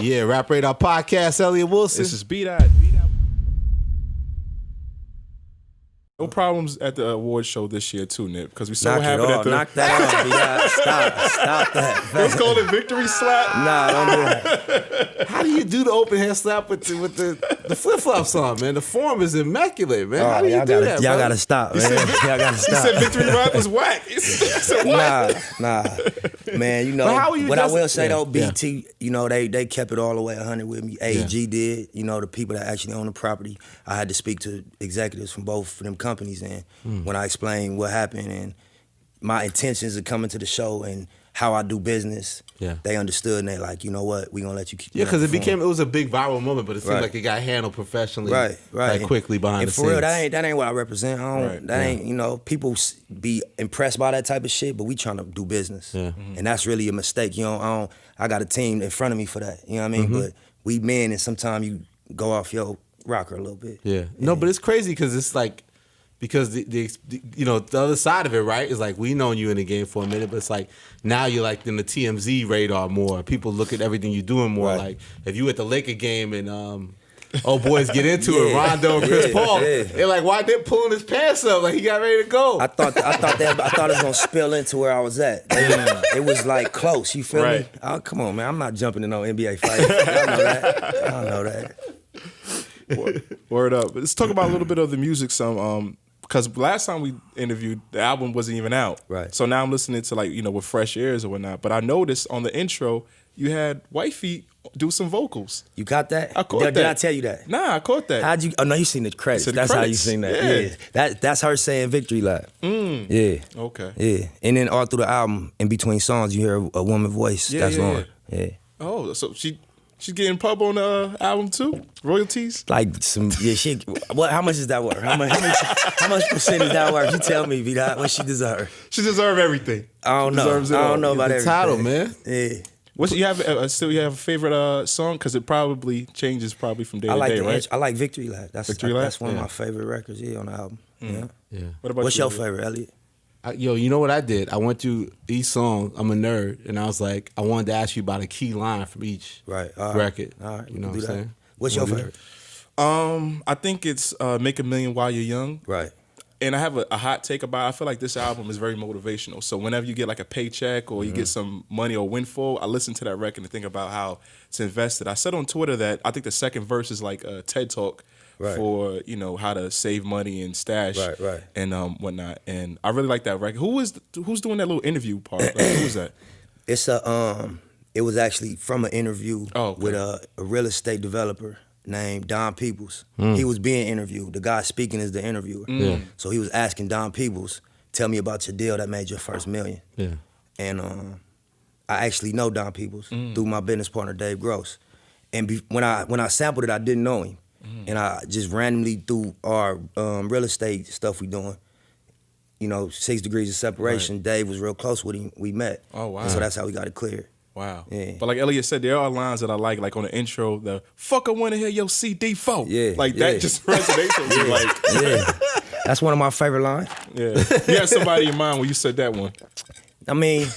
Yeah, Rap Radar Podcast, Elliott Wilson. This is Bdot. No problems at the award show this year too, Nip, because we saw what happened at the... Knock that off, Bdot. Stop that. Let's call it victory slap. Nah, don't do that. How do you do the open hand slap with the flip-flops on, man? The form is immaculate, man. How do you do that, Y'all bro? gotta stop, man. Y'all gotta stop. He said victory rap was whack. He said what? Nah. Man, you know, what I will say though, BT, you know, they kept it all the way 100 with me. AEG did, you know, the people that actually own the property. I had to speak to executives from both of them companies, and when I explained what happened and my intentions of coming to the show and how I do business, they understood, and they're like, you know what, we gonna let you keep. Yeah, because it was a big viral moment, but it seemed like it got handled professionally, right, like quickly behind the scenes. And for real, that ain't what I represent. That ain't, you know, people be impressed by that type of shit, but we trying to do business, and that's really a mistake. You know, I got a team in front of me for that. You know what I mean? But we men, and sometimes you go off your rocker a little bit. Yeah. No, but it's crazy because it's like. Because the you know, the other side of it, right, is like we known you in the game for a minute, but it's like now you're like in the TMZ radar more. People look at everything you're doing more. Like if you at the Laker game and old boys get into it, Rondo and Chris Paul, they're like, why they pulling his pants up? Like he got ready to go. I thought it was gonna spill into where I was at. It was like close. You feel me? Oh, come on, man. I'm not jumping in no NBA fight. Y'all know that. Word up. Let's talk about a little bit of the music. Because last time we interviewed, the album wasn't even out. Right. So now I'm listening to, like, you know, with fresh ears or whatnot. But I noticed on the intro, you had Wifey do some vocals. You got that? I caught that. Did I tell you that? Nah, I caught that. How'd you? Oh no, you seen the credits. That's how you seen that. Yeah. That's her saying victory lap. Yeah. Okay. Yeah. And then all through the album, in between songs, you hear a woman voice. That's on. Yeah. Oh, so she's getting pub on the album too? Royalties? Like some, how much is that worth? How much percent is that worth? You tell me, Bdot, what she deserve. She deserve everything. I don't know. I don't know about everything. Tidal, man. Yeah. You have a favorite song? Because it probably changes from day to day, right? I like Victory Lap. That's one of my favorite records on the album. Yeah. What about What's your favorite, Elliott? You know what I did? I went through each song. I'm a nerd, and I was like, I wanted to ask you about a key line from each record. All right, you know what I'm saying? What's your favorite? I think it's Make a Million While You're Young. Right. And I have a hot take about it. I feel like this album is very motivational. So whenever you get like a paycheck or you get some money or windfall, I listen to that record and think about how it's invested. I said on Twitter that I think the second verse is like a TED Talk for, you know, how to save money and stash and whatnot. And I really like that record. Who's doing that little interview part? Like, who is that? It's it was actually from an interview with a real estate developer named Don Peoples. He was being interviewed. The guy speaking is the interviewer. So he was asking Don Peoples, tell me about your deal that made your first million. Yeah. And I actually know Don Peoples through my business partner, Dave Gross. And when I sampled it, I didn't know him. And I just randomly, through our real estate stuff we doing, you know, 6 degrees of separation, Dave was real close with him. We met. Oh, wow. And so that's how we got it cleared. Wow. Yeah. But like Elliott said, there are lines that I like on the intro, the fuck I wanna hear your CD4. Yeah. Like that just resonates with me. Like, That's one of my favorite lines. Yeah. You had somebody in mind when you said that one. I mean,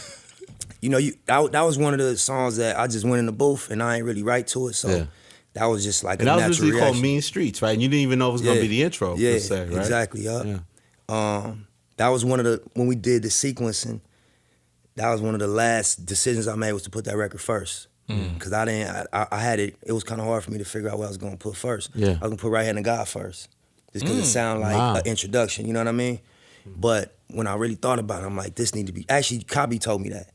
you know, that was one of the songs that I just went in the booth and I ain't really write to it, so that was just like a natural reaction. And that was usually called Mean Streets, right? And you didn't even know it was gonna be the intro, per se, right? Exactly, that was one of when we did the sequencing, that was one of the last decisions I made was to put that record first. Because I had it was kind of hard for me to figure out what I was gonna put first. I was gonna put Right Hand of God first. Just because it sounded like an introduction, you know what I mean? But when I really thought about it, I'm like, this need to be, actually, Kabi told me that.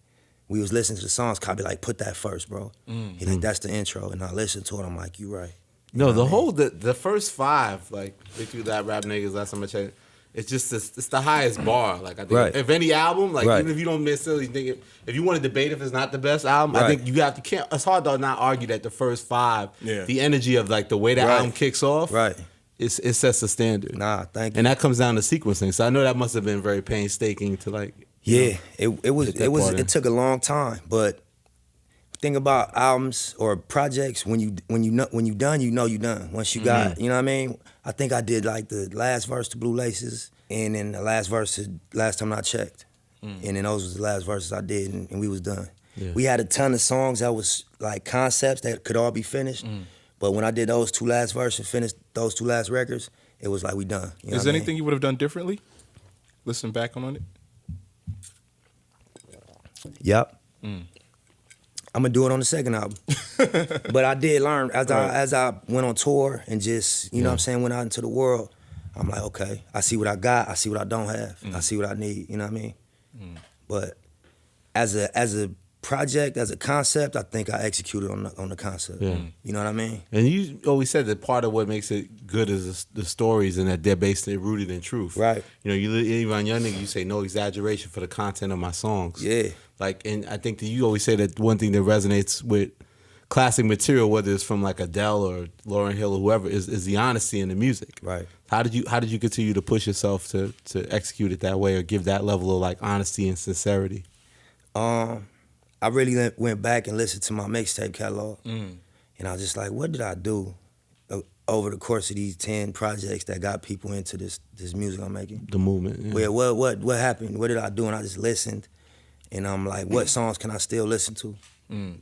We was listening to the songs, Kabi like, put that first, bro. He like, that's the intro. And I listened to it, I'm like, you right. No, the first 5, like, Victory Lap, Rap Niggas, Last Time I Checked, it's just it's the highest bar. Like I think if any album, like even if you don't necessarily think if you want to debate if it's not the best album, I think you can't. It's hard to not argue that the first 5, the energy of like the way the album kicks off, it sets the standard. Nah, thank you. And that comes down to sequencing. So I know that must have been very painstaking to like. It took a long time, but thing about albums or projects, when you done, you know you done. Once you got, you know what I mean? I think I did like the last verse to Blue Laces and then the last verse to Last Time I Checked. And then those was the last verses I did and we was done. We had a ton of songs that was like concepts that could all be finished. But when I did those 2 last verses and finished those 2 last records, it was like we done. You know Is there anything you would have done differently? Listen back on it. Yep. I'm gonna do it on the second album. But I did learn as I went on tour and just, you know what I'm saying, went out into the world. I'm like, okay, I see what I got, I see what I don't have, I see what I need, you know what I mean? But as a project, as a concept, I think I executed on the concept. Yeah. You know what I mean? And you always said that part of what makes it good is the stories and that they're rooted in truth. Right. You know, even on Young Nigga, you say no exaggeration for the content of my songs. Yeah. Like, and I think that you always say that one thing that resonates with classic material, whether it's from like Adele or Lauryn Hill or whoever, is the honesty in the music. Right. How did you continue to push yourself to execute it that way or give that level of like honesty and sincerity? I really went back and listened to my mixtape catalog, and I was just like, what did I do over the course of these 10 projects that got people into this music I'm making? The movement. Yeah. Where what happened? What did I do? And I just listened, and I'm like, what songs can I still listen to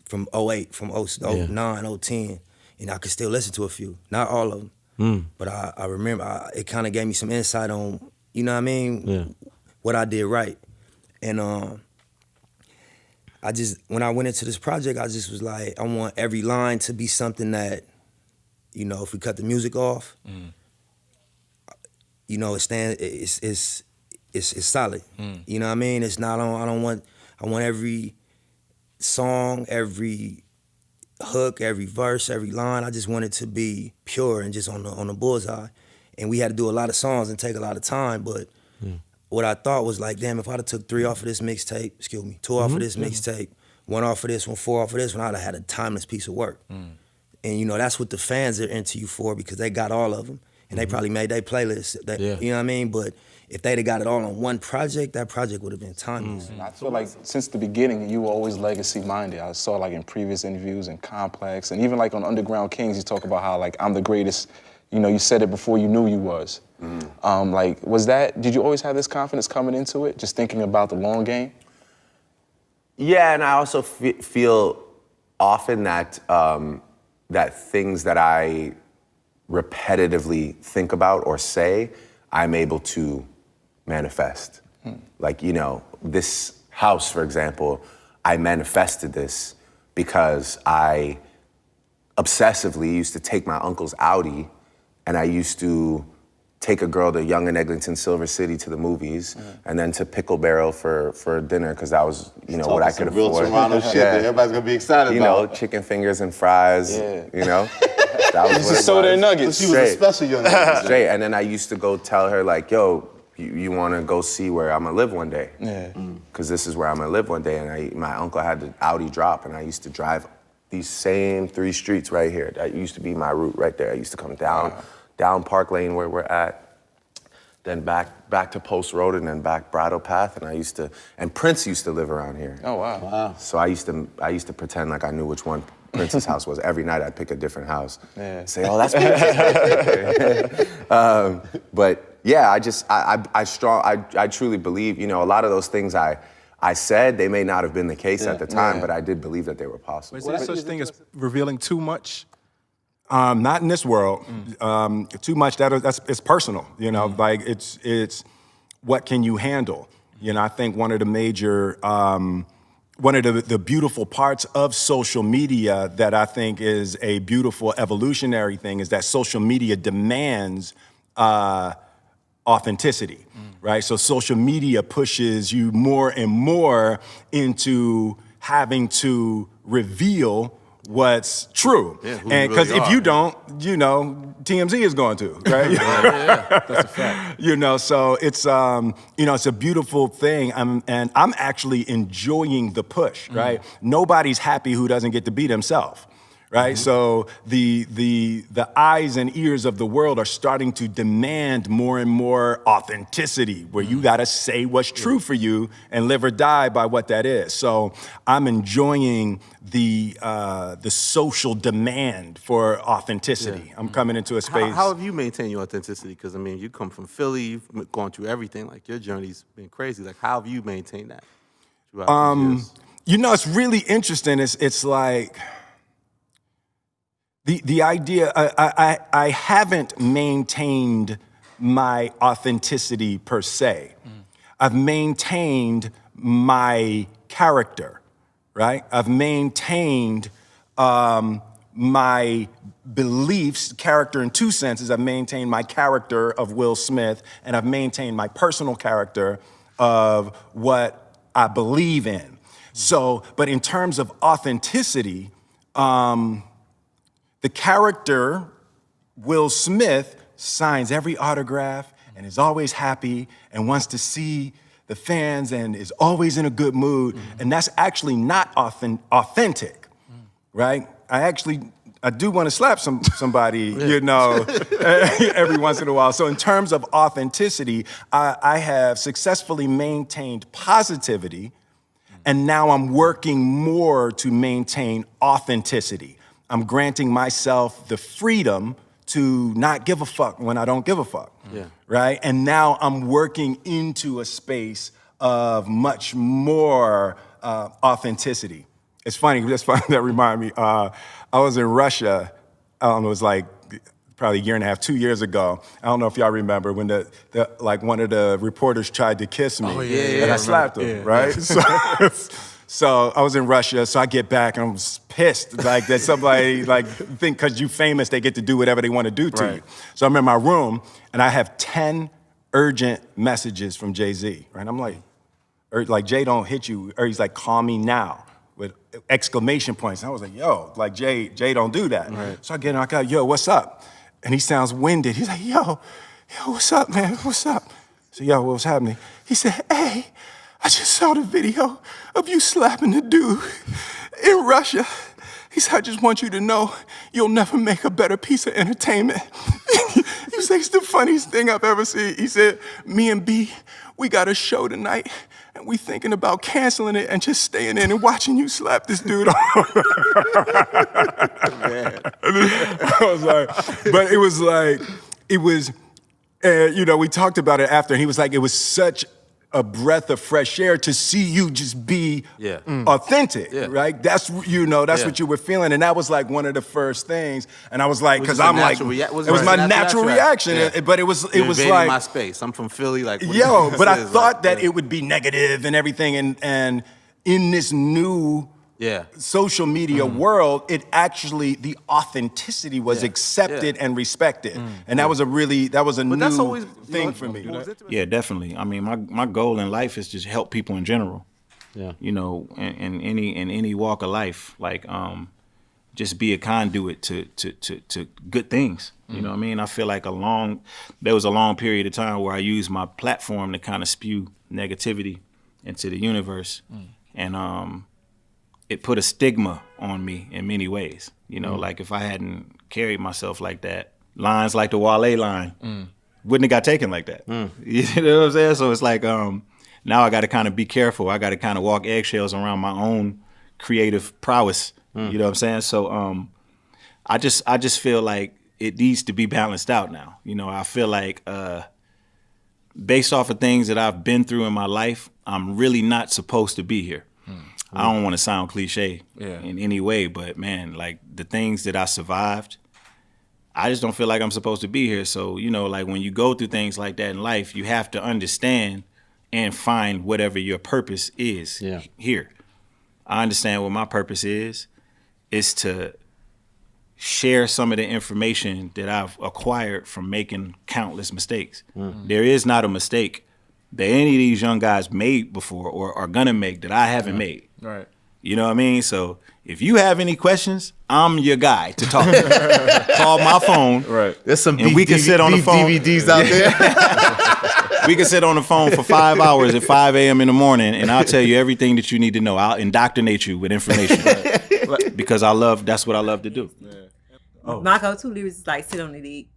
from 08, from 09, 010, and I could still listen to a few, not all of them, but I remember it kind of gave me some insight on, you know what I mean, what I did right, and when I went into this project, I just was like, I want every line to be something that, you know, if we cut the music off, you know, it's solid. You know what I mean? It's not, I want every song, every hook, every verse, every line, I just want it to be pure and just on the bullseye. And we had to do a lot of songs and take a lot of time, but what I thought was like, damn, if I'd have took 3 off of this mixtape, 2 off of this mixtape, 1 off of this one, 4 off of this one, I'd have had a timeless piece of work. And you know, that's what the fans are into you for, because they got all of them. And they probably made their playlist, you know what I mean? But if they'd have got it all on one project, that project would have been timeless. I feel like since the beginning, you were always legacy-minded. I saw like in previous interviews and Complex, and even like on Underground Kings, you talk about how like, I'm the greatest. You know, you said it before you knew you was. Like, did you always have this confidence coming into it, just thinking about the long game? Yeah, and I also feel often that that things that I repetitively think about or say, I'm able to manifest. Like, you know, this house, for example, I manifested this because I obsessively used to take my uncle's Audi, and I used to take a girl to Young and Eglinton, Silver City to the movies, and then to Pickle Barrel for dinner, because that was, you know, what I could afford. Real Toronto shit that everybody's gonna be excited you about. know, chicken fingers and fries, you know? That was Just soda and nuggets. So she was a special young lady. Straight, and then I used to go tell her like, yo, you wanna go see where I'm gonna live one day? Yeah. Because this is where I'm gonna live one day, and my uncle had the Audi drop, and I used to drive these same 3 streets right here. That used to be my route right there. I used to come down Park Lane where we're at, then back to Post Road, and then back Bridle Path, and Prince used to live around here. Oh, wow. So I used to pretend like I knew which one Prince's house was. Every night I'd pick a different house. Yeah. Say, oh, that's Prince's house. But yeah, I truly believe, you know, a lot of those things I said, they may not have been the case at the time, but I did believe that they were possible. Is there such thing as revealing too much? Not in this world. Too much, it's personal, you know, like it's what can you handle? You know, I think one of the major, one of the beautiful parts of social media that I think is a beautiful evolutionary thing is that social media demands authenticity, right? So social media pushes you more and more into having to reveal what's true. Yeah, and because if you don't, you know, TMZ is going to, right? That's a fact. You know, so it's you know, it's a beautiful thing. And I'm actually enjoying the push, right? Nobody's happy who doesn't get to be themselves. Right, so the eyes and ears of the world are starting to demand more and more authenticity, where you gotta say what's true for you and live or die by what that is. So I'm enjoying the social demand for authenticity. I'm coming into a space. How have you maintained your authenticity? Because I mean, you come from Philly, you've gone through everything. Like your journey's been crazy. Like how have you maintained that throughout these years? it's really interesting. It's like the idea. I haven't maintained my authenticity per se. I've maintained my character, right? I've maintained my beliefs, character in two senses. I've maintained my character of Will Smith, and I've maintained my personal character of what I believe in. So, but in terms of authenticity, the character, Will Smith, signs every autograph and is always happy and wants to see the fans and is always in a good mood. And that's actually not authentic, right? I do want to slap somebody, every once in a while. So in terms of authenticity, I have successfully maintained positivity, and now I'm working more to maintain authenticity. I'm granting myself the freedom to not give a fuck when I don't give a fuck, right? And now I'm working into a space of much more authenticity. It's funny, that reminded me, I was in Russia, it was like probably a year and a half, 2 years ago. I don't know if y'all remember when one of the reporters tried to kiss me, and I slapped him, right? So I was in Russia, so I get back and I'm pissed, like that somebody think because you famous, they get to do whatever they want to do to you. So I'm in my room and I have 10 urgent messages from Jay-Z, right? I'm like, Jay don't hit you, or he's like, call me now, with exclamation points. And I was like, yo, like Jay don't do that. Right. So I get in, I go, yo, what's up? And he sounds winded. He's like, yo, what's up, man? What's up? So, yo, what's happening? He said, hey, I just saw the video of you slapping the dude in Russia. He said, I just want you to know you'll never make a better piece of entertainment. He said, it's the funniest thing I've ever seen. He said, me and B, we got a show tonight, and we thinking about canceling it and just staying in and watching you slap this dude. I was like, but it was like, we talked about it after, and he was like, it was such a breath of fresh air to see you just be authentic, right? That's what you were feeling, and that was like one of the first things. And I was like, because I'm like, it was my natural reaction, but it was like my space. I'm from Philly, like but I thought that it would be negative and everything, and in this new social media world, it actually, the authenticity was accepted and respected. And that was a new thing for me. Yeah, definitely. I mean, my goal in life is just help people in general. Yeah. In any walk of life, like just be a conduit to good things. You know what I mean? I feel like there was a long period of time where I used my platform to kind of spew negativity into the universe. And it put a stigma on me in many ways. Like if I hadn't carried myself like that, lines like the Wale line wouldn't have got taken like that. You know what I'm saying? So it's like now I got to kind of be careful. I got to kind of walk eggshells around my own creative prowess. You know what I'm saying? So I just feel like it needs to be balanced out now. I feel like based off of things that I've been through in my life, I'm really not supposed to be here. I don't want to sound cliche in any way, but man, like the things that I survived, I just don't feel like I'm supposed to be here. So, like when you go through things like that in life, you have to understand and find whatever your purpose is here. I understand what my purpose is to share some of the information that I've acquired from making countless mistakes. There is not a mistake that any of these young guys made before or are gonna make that I haven't made. Right. You know what I mean? So if you have any questions, I'm your guy to talk to. Call my phone. Right. There's some we can sit on the phone. DVDs out there. We can sit on the phone for 5 hours at 5 a.m. in the morning, and I'll tell you everything that you need to know. I'll indoctrinate you with information because that's what I love to do. Yeah. Oh. My go-to lyrics is like, sit on the dick.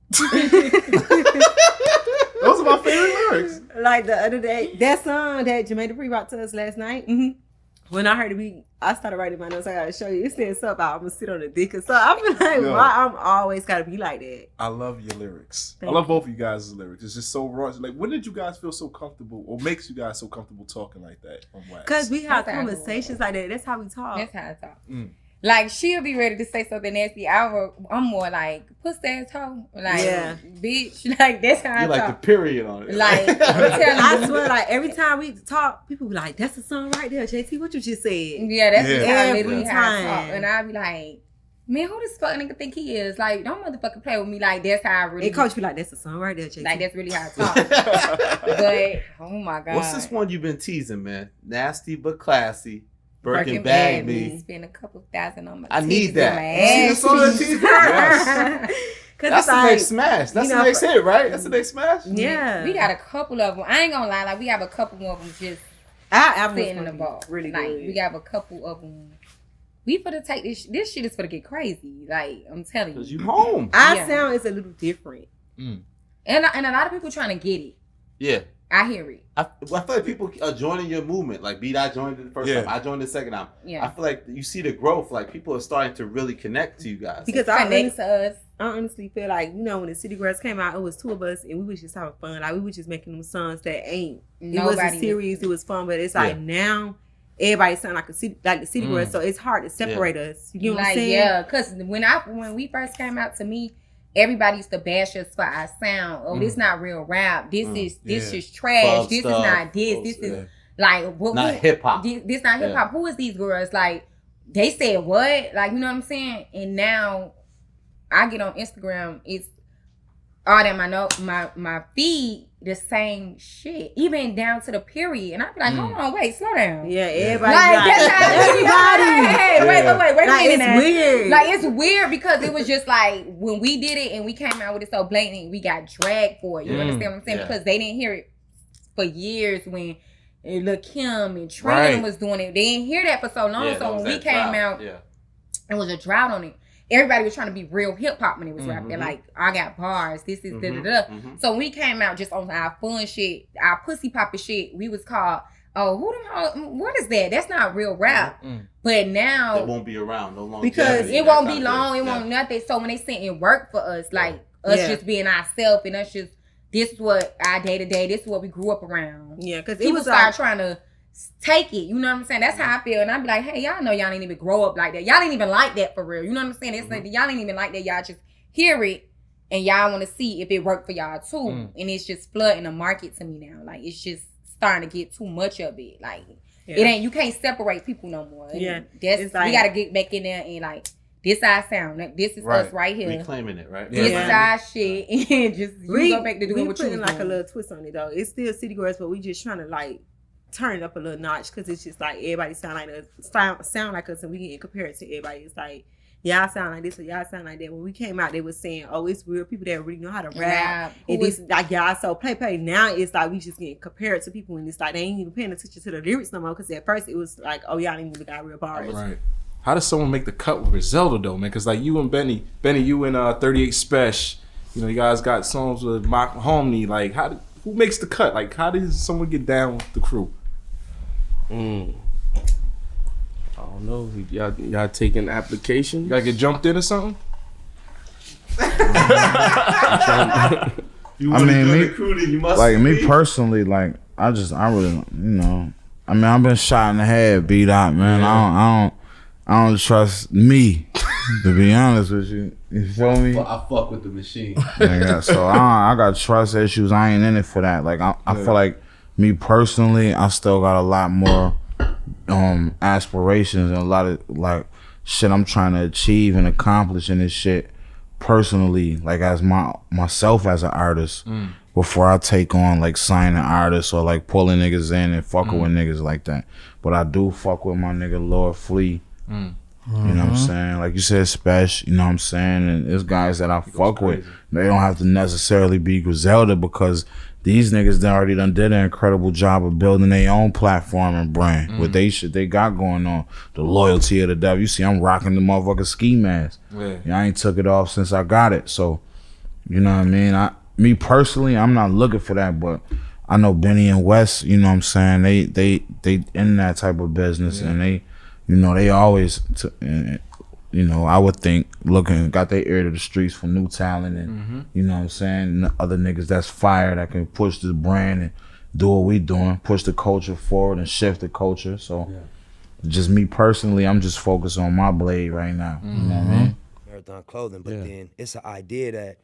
Those are my favorite lyrics. Like the other day, that song that Jermaine Dupri brought to us last night. when I heard the beat, I started writing my notes. I gotta show you. It said something about I'm gonna sit on the dick or something. I feel like why I'm always gotta be like that. I love your lyrics. Thank I love you. both of you guys' lyrics. It's just so raw. It's like, when did you guys feel so comfortable, or makes you guys so comfortable talking like that on wax? Cause we have That's how I conversations like that. That's how we talk. That's how I talk. Like, she'll be ready to say something nasty. I'm more like, puss ass hoe. Like, bitch. Like, that's how I You like talk. the period on it. Like, I'm telling I you. swear, like every time we talk, people be like, "That's the song right there, JT. What you just said." Yeah, that's just how Every literally how I talk. time. And I be like, man, who this fucking nigga think he is? Like, don't motherfucking play with me. Like, that's how I really. And coach be like, "That's the song right there, JT." Like, that's really how I talk. But oh my god, What's this one you've been teasing, man? Nasty but classy. Birkin Birkin bag bag me. Spend a couple $1,000 on my I need titties that. and You see the song my that ass teased cheeks. Yes. That's the next smash. That's you the know, next hit, right? That's the next smash. Yeah, We got a couple of them. I ain't gonna lie, like we have a couple of them just I'm sitting in the ball. really like good. we have a couple of them. We finna take this shit is finna get crazy. Like I'm telling you. Cause you home. Our Yeah. sound is a little different. And a lot of people trying to get it. Yeah. I hear it. I feel like people are joining your movement. Like Bdot joined it the first time. I joined the second time. Yeah. I feel like you see the growth. Like people are starting to really connect to you guys. Because Connect to us. I honestly feel like, you know, when the City Girls came out, it was two of us and we was just having fun. Like we was just making them songs that ain't. It wasn't serious. It was fun, but it's like now everybody sound like the City Girls, so it's hard to separate us. You know what I'm saying? Yeah, because when we first came out, to me, everybody used to bash us for our sound. Oh, this not real rap. This is trash. Club this stuff. is not this. This is like what? Not hip hop. This not hip hop. Who is these girls? Like they said what? Like you know what I'm saying? And now I get on Instagram. It's all that my feed the same shit, even down to the period. And I be like, hold on, wait, slow down. Yeah, everybody. Like that's how everybody. Hey, wait a Like, minute. it's now. weird. Like it's weird because it was just like when we did it and we came out with it so blatant, we got dragged for it. You understand what I'm saying? Yeah. Because they didn't hear it for years when Lil Kim and Trina was doing it. They didn't hear that for so long. Yeah, So when we came out, it was a drought on it. Everybody was trying to be real hip hop when it was rapping. They're like, I got bars. This is da da da. So when we came out just on our fun shit, our pussy poppin' shit, we was called, oh, what is that? That's not real rap. But now It won't be around no longer. because it won't be long. It won't nothing. So when they sent in work for us, like us just being ourselves and us just this is what our day to day. This is what we grew up around. Yeah, because it People was start like, trying to take it. You know what I'm saying? That's how I feel. And I'd be like, hey, y'all know y'all ain't even grow up like that. Y'all ain't even like that for real. You know what I'm saying? It's like y'all ain't even like that. Y'all just hear it and y'all want to see if it worked for y'all too. And it's just flooding the market to me now. Like it's just starting to get too much of it. Like it ain't. You can't separate people no more. Yeah, that's like, we gotta get back in there and like this our sound. This is us right here. Reclaiming it, right? This is our shit. And just you go back to doing what you was putting like doing. a little twist on it though. It's still City Girls, but we just trying to like turn it up a little notch because it's just like everybody sound like us, sound like us, and we can compare it to everybody. It's like y'all sound like this or y'all sound like that. When we came out, they was saying, "Oh, it's real people that really know how to rap." And this like y'all so play. Now it's like we just getting compared to people, and it's like they ain't even paying attention to the lyrics no more. Because at first it was like, "Oh, y'all ain't even got real bars." Right. How does someone make the cut with Griselda though, man? Because like you and Benny, you and 38 Special, you know, you guys got songs with Mark Homney. Like, who makes the cut? Like, how does someone get down with the crew? I don't know. Y'all taking applications? You gotta get jumped in or something? You I mean, me, recruiting, you must like me be. personally, like I really, you know, I mean, I've been shot in the head, Bdot, man. I don't trust me, to be honest with you. You feel me? I fuck with the machine. Yeah, so I got trust issues. I ain't in it for that. Like I feel like me personally, I still got a lot more aspirations and a lot of like shit I'm trying to achieve and accomplish in this shit personally, like as myself as an artist, before I take on like signing artists or like pulling niggas in and fucking with niggas like that. But I do fuck with my nigga Lord Flea. You know what I'm saying? Like you said, Special, you know what I'm saying? And there's guys that I fuck with. They don't have to necessarily be Griselda because these niggas already did an incredible job of building their own platform and brand with they shit they got going on. The loyalty of the devil. You see, I'm rocking the motherfucking ski mask. Yeah, I ain't took it off since I got it. So, you know what I mean? Me personally, I'm not looking for that, but I know Benny and Wes, you know what I'm saying, they in that type of business, and they, you know, they always, you know, I would think got their ear to the streets for new talent, and you know what I'm saying, and other niggas that's fire that can push the brand and do what we doing, push the culture forward and shift the culture. So just me personally, I'm just focused on my blade right now. You know what I mean? Marathon clothing, but then it's an idea that,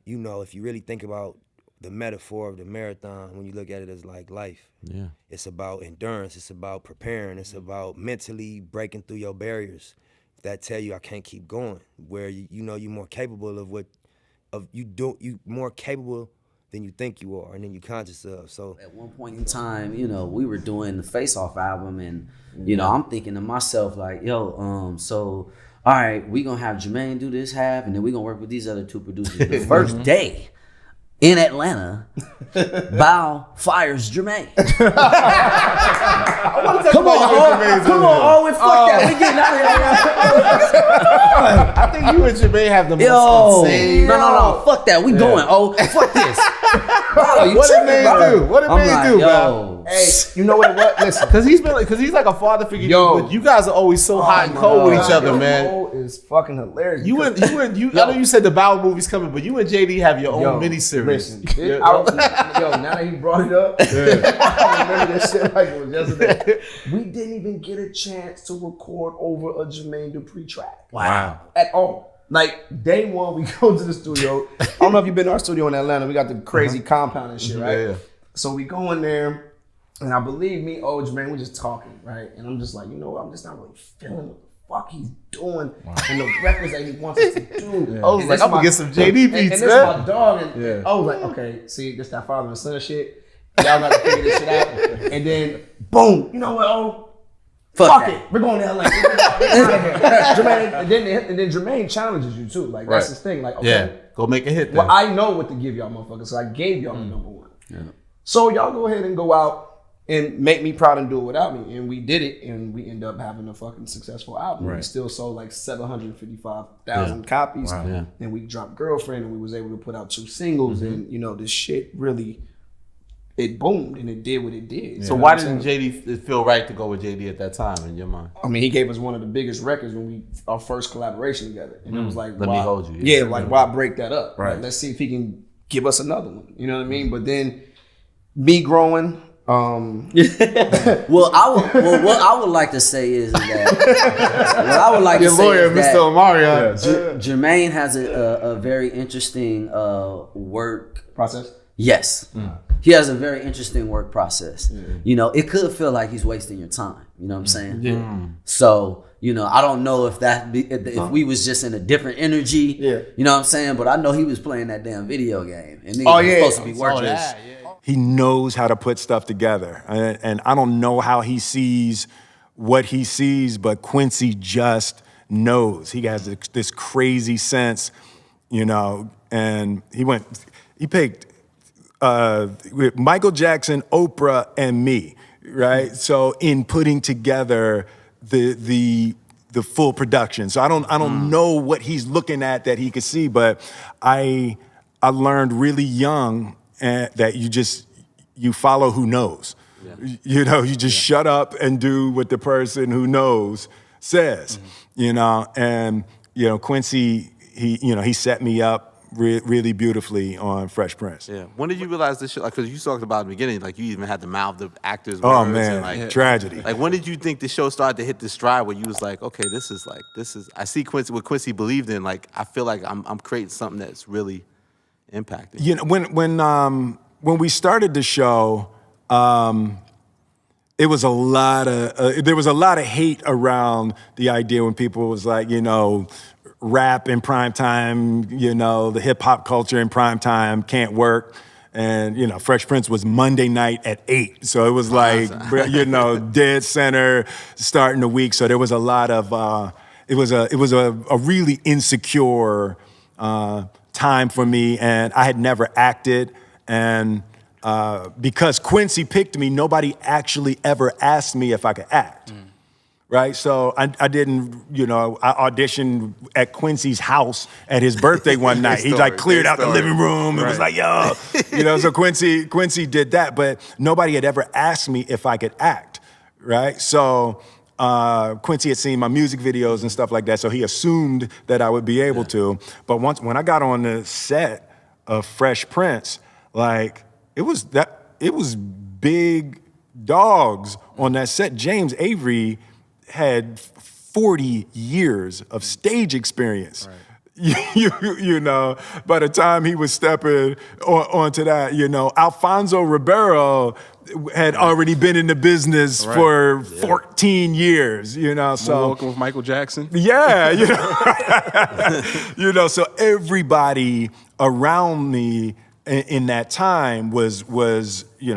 you know, if you really think about the metaphor of the marathon, when you look at it as like life, it's about endurance, it's about preparing, it's about mentally breaking through your barriers that tell you I can't keep going, where you know you're more capable you more capable than you think you are and then you conscious of. So at one point in time, you know, we were doing the Face Off album, and you know, I'm thinking to myself like, yo, so all right, we gonna have Jermaine do this half, and then we gonna work with these other two producers. The first day in Atlanta, Bow fires Jermaine. Come on, we fuck that. We getting out of here. I think you and Jermaine have the most insane. No, fuck that. We going. Oh, fuck this. Bro, What did man do? What did man do, bro? Hey, you know what? Listen, because he's like a father figure. But you guys are always so hot and cold with each other, man. Is fucking hilarious. You and I know you said the Bow movie's coming, but you and JD have your own miniseries. Listen, now that he brought it up, I remember this shit like it was yesterday. We didn't even get a chance to record over a Jermaine Dupri track. Wow. At all. Like day one, we go to the studio. I don't know if you've been to our studio in Atlanta. We got the crazy compound and shit, right? Yeah. So we go in there, and I believe me, Jermaine, we're just talking, right? And I'm just like, you know what? I'm just not really feeling what the fuck he's doing and the records that he wants us to do. I was like, I'm gonna get some JD beats, and this is my dog. And I was like, okay, see, this that father and son shit. Y'all got to figure this shit out. And then, boom, you know what, fuck it. We're going to LA. Jermaine, and then Jermaine challenges you too. Like, that's his thing. Like, okay. Go make a hit then. Well, I know what to give y'all motherfuckers, so I gave y'all the number one. Yeah. So y'all go ahead and go out and make me proud and do it without me. And we did it, and we end up having a fucking successful album. Right. We still sold like 755,000 copies. Wow. Yeah. And we dropped Girlfriend, and we was able to put out 2 singles. And, you know, this shit really, it boomed, and it did what it did. Yeah. So why didn't JD feel right to go with JD at that time in your mind? I mean, he gave us one of the biggest records when our first collaboration together. And it was like, let me hold you. Yeah, like, why break that up? Right. Like, let's see if he can give us another one. You know what I mean? But then, me growing, what I would like to say is that Mr. Omarion. Jermaine has a very interesting work process. Yes, he has a very interesting work process. You know, it could feel like he's wasting your time. You know what I'm saying? Yeah. So, you know, I don't know if if we was just in a different energy. Yeah. You know what I'm saying? But I know he was playing that damn video game, and he was supposed to be working. He knows how to put stuff together. And I don't know how he sees what he sees, but Quincy just knows. He has this crazy sense, you know, and he picked Michael Jackson, Oprah, and me, right? So in putting together the full production. So I don't know what he's looking at that he could see, but I learned really young that you follow who knows. Yeah. You know, you just shut up and do what the person who knows says. You know, and you know, Quincy, he set me up really beautifully on Fresh Prince. Yeah. When did you realize this shit? Like, because you talked about in the beginning, like you even had to mouth the actors. Oh man, and tragedy. Like, when did you think the show started to hit this stride where you was like, okay, this is. I see what Quincy believed in. Like, I feel like I'm creating something that's really impacting. You know, when we started the show, it was there was a lot of hate around the idea when people was like, you know, rap in prime time, you know, the hip hop culture in prime time can't work. And, you know, Fresh Prince was Monday night at 8. So it was like, you know, dead center starting the week. So there was a lot of, it was a really insecure time for me. And I had never acted. And because Quincy picked me, nobody actually ever asked me if I could act. right? So I didn't, I auditioned at Quincy's house at his birthday one night. He like cleared out the living room and was like, yo, so Quincy did that, but nobody had ever asked me if I could act, right? So Quincy had seen my music videos and stuff like that, so he assumed that I would be able to. But when I got on the set of Fresh Prince, like it was big dogs on that set. James Avery had 40 years of stage experience. Right. By the time he was stepping onto that, Alfonso Ribeiro had already been in the business for 14 years, so working with Michael Jackson. Yeah, so everybody around me in that time was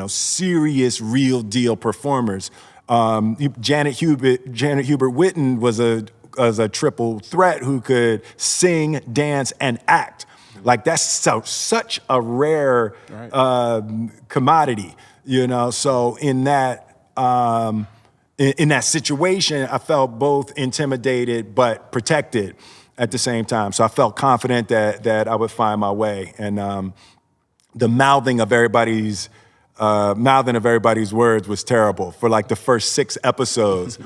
serious, real deal performers. Janet Hubert Witten was a triple threat who could sing, dance, and act. Like that's such a rare commodity, So in that situation, I felt both intimidated but protected at the same time. So I felt confident that I would find my way. And the mouthing of everybody's words was terrible for like the first 6 episodes,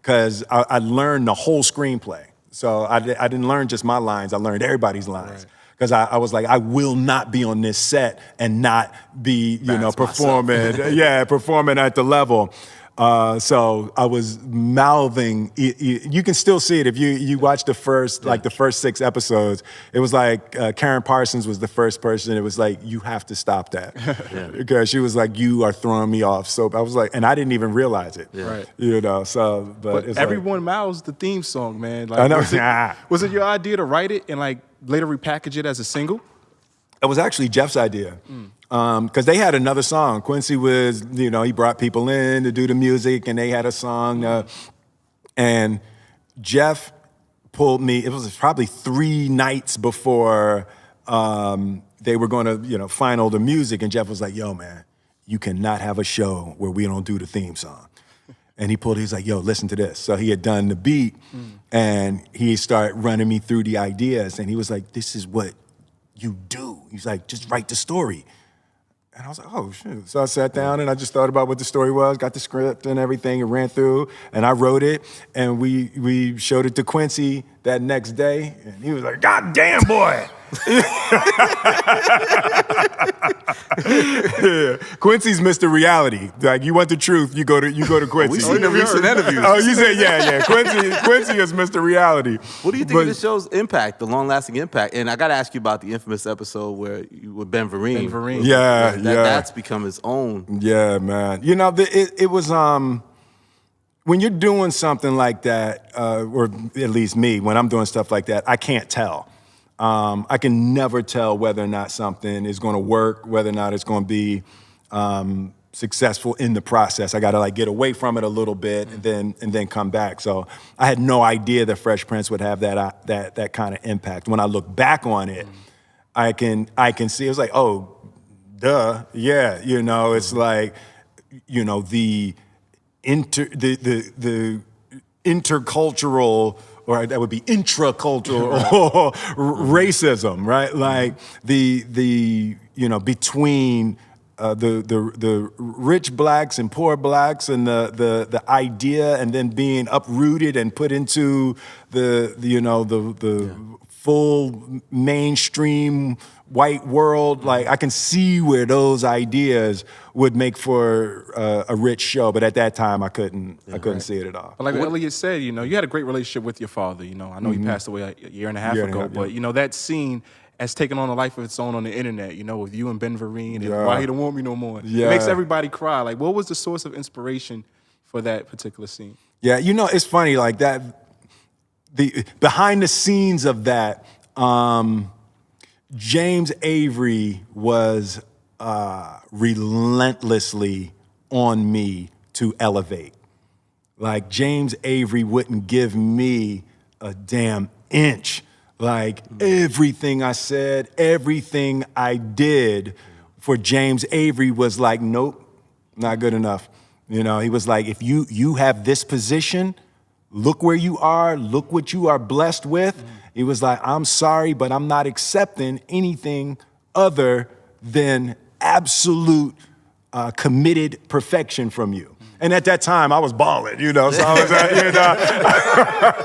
because I learned the whole screenplay. So I didn't learn just my lines, I learned everybody's lines. Because I was like, I will not be on this set and not be, performing, performing at the level. So I was mouthing. You can still see it if you watch the first 6 episodes. It was like Karen Parsons was the first person. It was like, you have to stop that, because she was like, you are throwing me off. So I was like, and I didn't even realize it. So but it's everyone mouths the theme song, man. Like, I know. Was it your idea to write it and like later repackage it as a single? It was actually Jeff's idea. Because they had another song. Quincy was, he brought people in to do the music, and they had a song. And Jeff pulled me, it was probably 3 nights before they were going to, final the music. And Jeff was like, yo, man, you cannot have a show where we don't do the theme song. And he's like, yo, listen to this. So he had done the beat, and he started running me through the ideas. And he was like, this is what you do. He's like, just write the story. And I was like, oh, shit. So I sat down and I just thought about what the story was, got the script and everything, and ran through, and I wrote it, and we showed it to Quincy that next day, and he was like, God damn, boy. Quincy's Mr. Reality. Like, you want the truth, you go to Quincy. We seen the recent interviews. Oh, you said, yeah. Quincy is Mr. Reality. What do you think of the show's impact, the long-lasting impact? And I got to ask you about the infamous episode where you with Ben Vereen. That's become its own. Yeah, man. It was when you're doing something like that, or at least me, when I'm doing stuff like that, I can't tell. I can never tell whether or not something is going to work, whether or not it's going to be successful in the process. I got to get away from it a little bit and then come back. So I had no idea that Fresh Prince would have that kind of impact. When I look back on it, I can see it was like, oh, duh, yeah, it's like, the intercultural, or that would be intracultural racism, right? Like the between the rich blacks and poor blacks, and the idea, and then being uprooted and put into the full mainstream white world. Like, I can see where those ideas would make for a rich show, but at that time I couldn't see it at all. But like Elliott said, you had a great relationship with your father. I know he passed away a year and a half ago, but that scene has taken on a life of its own on the internet. With you and Ben Vereen and Why He Don't Want Me No More. Yeah. It makes everybody cry. Like, what was the source of inspiration for that particular scene? Yeah, it's funny, like that. The behind the scenes of that. James Avery was relentlessly on me to elevate. Like, James Avery wouldn't give me a damn inch. Like, everything I said, everything I did for James Avery was like, nope, not good enough. He was like, if you have this position, look where you are, look what you are blessed with. He was like, I'm sorry, but I'm not accepting anything other than absolute committed perfection from you. And at that time, I was balling, so I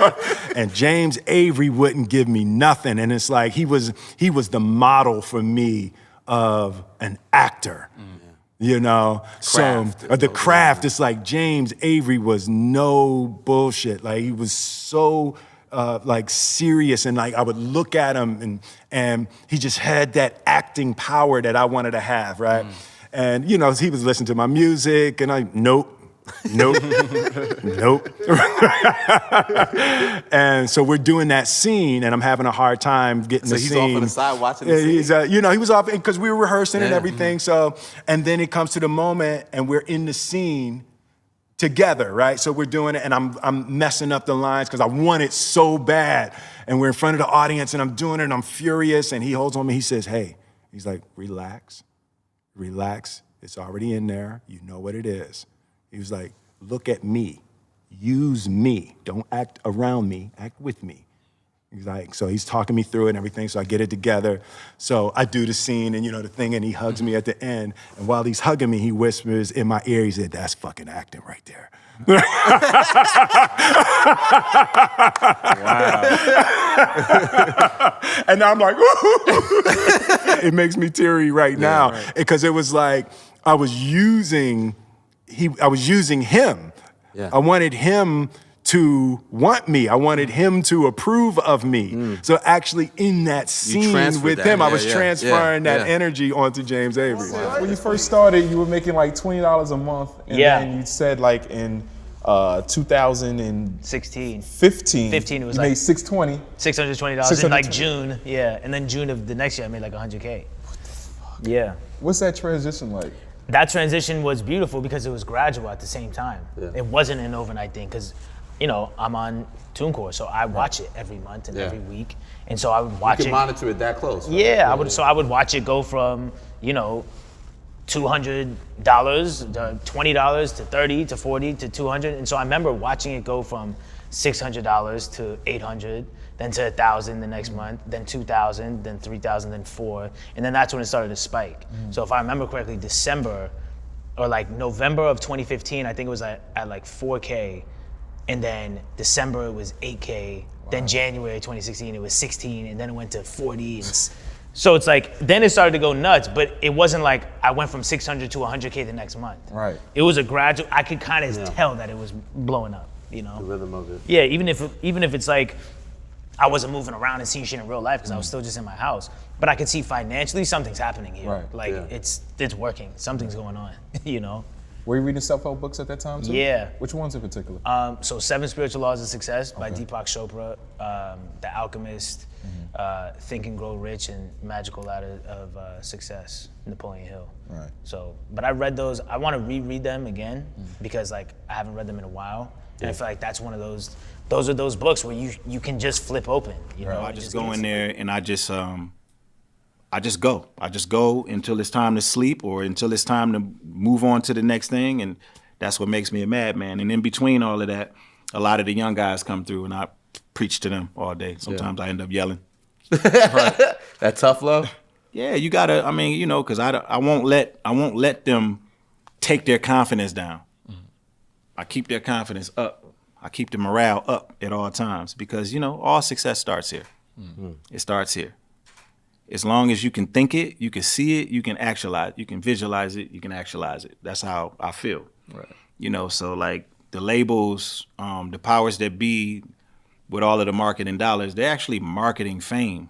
was, and James Avery wouldn't give me nothing. And it's like, he was the model for me of an actor. So the craft, it's like James Avery was no bullshit. Like he was so like serious, and like I would look at him and he just had that acting power that I wanted to have, right? And he was listening to my music and nope. And so we're doing that scene, and I'm having a hard time getting the scene. So he's off on the side watching the scene? He was off because we were rehearsing and everything. So, and then it comes to the moment, and we're in the scene together, right? So we're doing it, and I'm messing up the lines because I want it so bad. And we're in front of the audience, and I'm doing it, and I'm furious. And he holds on me. He says, "Hey," he's like, "Relax. It's already in there. You know what it is." He was like, "Look at me. Use me. Don't act around me. Act with me." He's like, so he's talking me through it and everything, so I get it together. So I do the scene and, the thing, and he hugs me at the end. And while he's hugging me, he whispers in my ear, he said, "That's fucking acting right there." Wow. And I'm like, it makes me teary right now. Because it was like, I was using him. Yeah. I wanted him to want me. I wanted him to approve of me. So actually in that scene with him, I was transferring that energy onto James Avery. When you first started, you were making like $20 a month. And then you said like in 2016. 15 it was you like made $620. $620 in like June. Yeah. And then June of the next year, I made like $100K. What the fuck? Yeah. What's that transition like? That transition was beautiful because it was gradual at the same time. Yeah. It wasn't an overnight thing because, I'm on TuneCore, so I watch it every month and every week. And so I would watch it. You can monitor it that close. Right? Yeah, I would watch it go from, $200 to $20 to $30 to $40 to $200. And so I remember watching it go from $600 to $800, then to $1,000 the next month, then $2,000, then $3,000, then $4,000, and then that's when it started to spike. So if I remember correctly, December or like November of 2015, I think it was at like 4K, and then December it was 8K, then January 2016 it was 16, and then it went to 40. So it's like, then it started to go nuts, but it wasn't like I went from 600 to 100K the next month. Right. It was a gradual, I could kind of tell that it was blowing up, The rhythm of it. Yeah, even if it's like, I wasn't moving around and seeing shit in real life because I was still just in my house. But I could see financially something's happening here. Right. Like it's working. Something's going on, Were you reading self-help books at that time too? Yeah. Which ones in particular? So 7 Spiritual Laws of Success by Deepak Chopra, The Alchemist, Think and Grow Rich, and Magical Ladder of Success, Napoleon Hill. Right. So, but I read those. I want to reread them again because like I haven't read them in a while. And I feel like that's one of those are those books where you can just flip open. I just go in there and I just go. I just go until it's time to sleep or until it's time to move on to the next thing, and that's what makes me a madman. And in between all of that, a lot of the young guys come through and I preach to them all day. Sometimes I end up yelling. That tough love? Yeah, you gotta, because I won't let them take their confidence down. I keep their confidence up. I keep the morale up at all times because, all success starts here. It starts here. As long as you can think it, you can see it, you can actualize it, you can visualize it, you can actualize it. That's how I feel. Right. So like the labels, the powers that be with all of the marketing dollars, they're actually marketing fame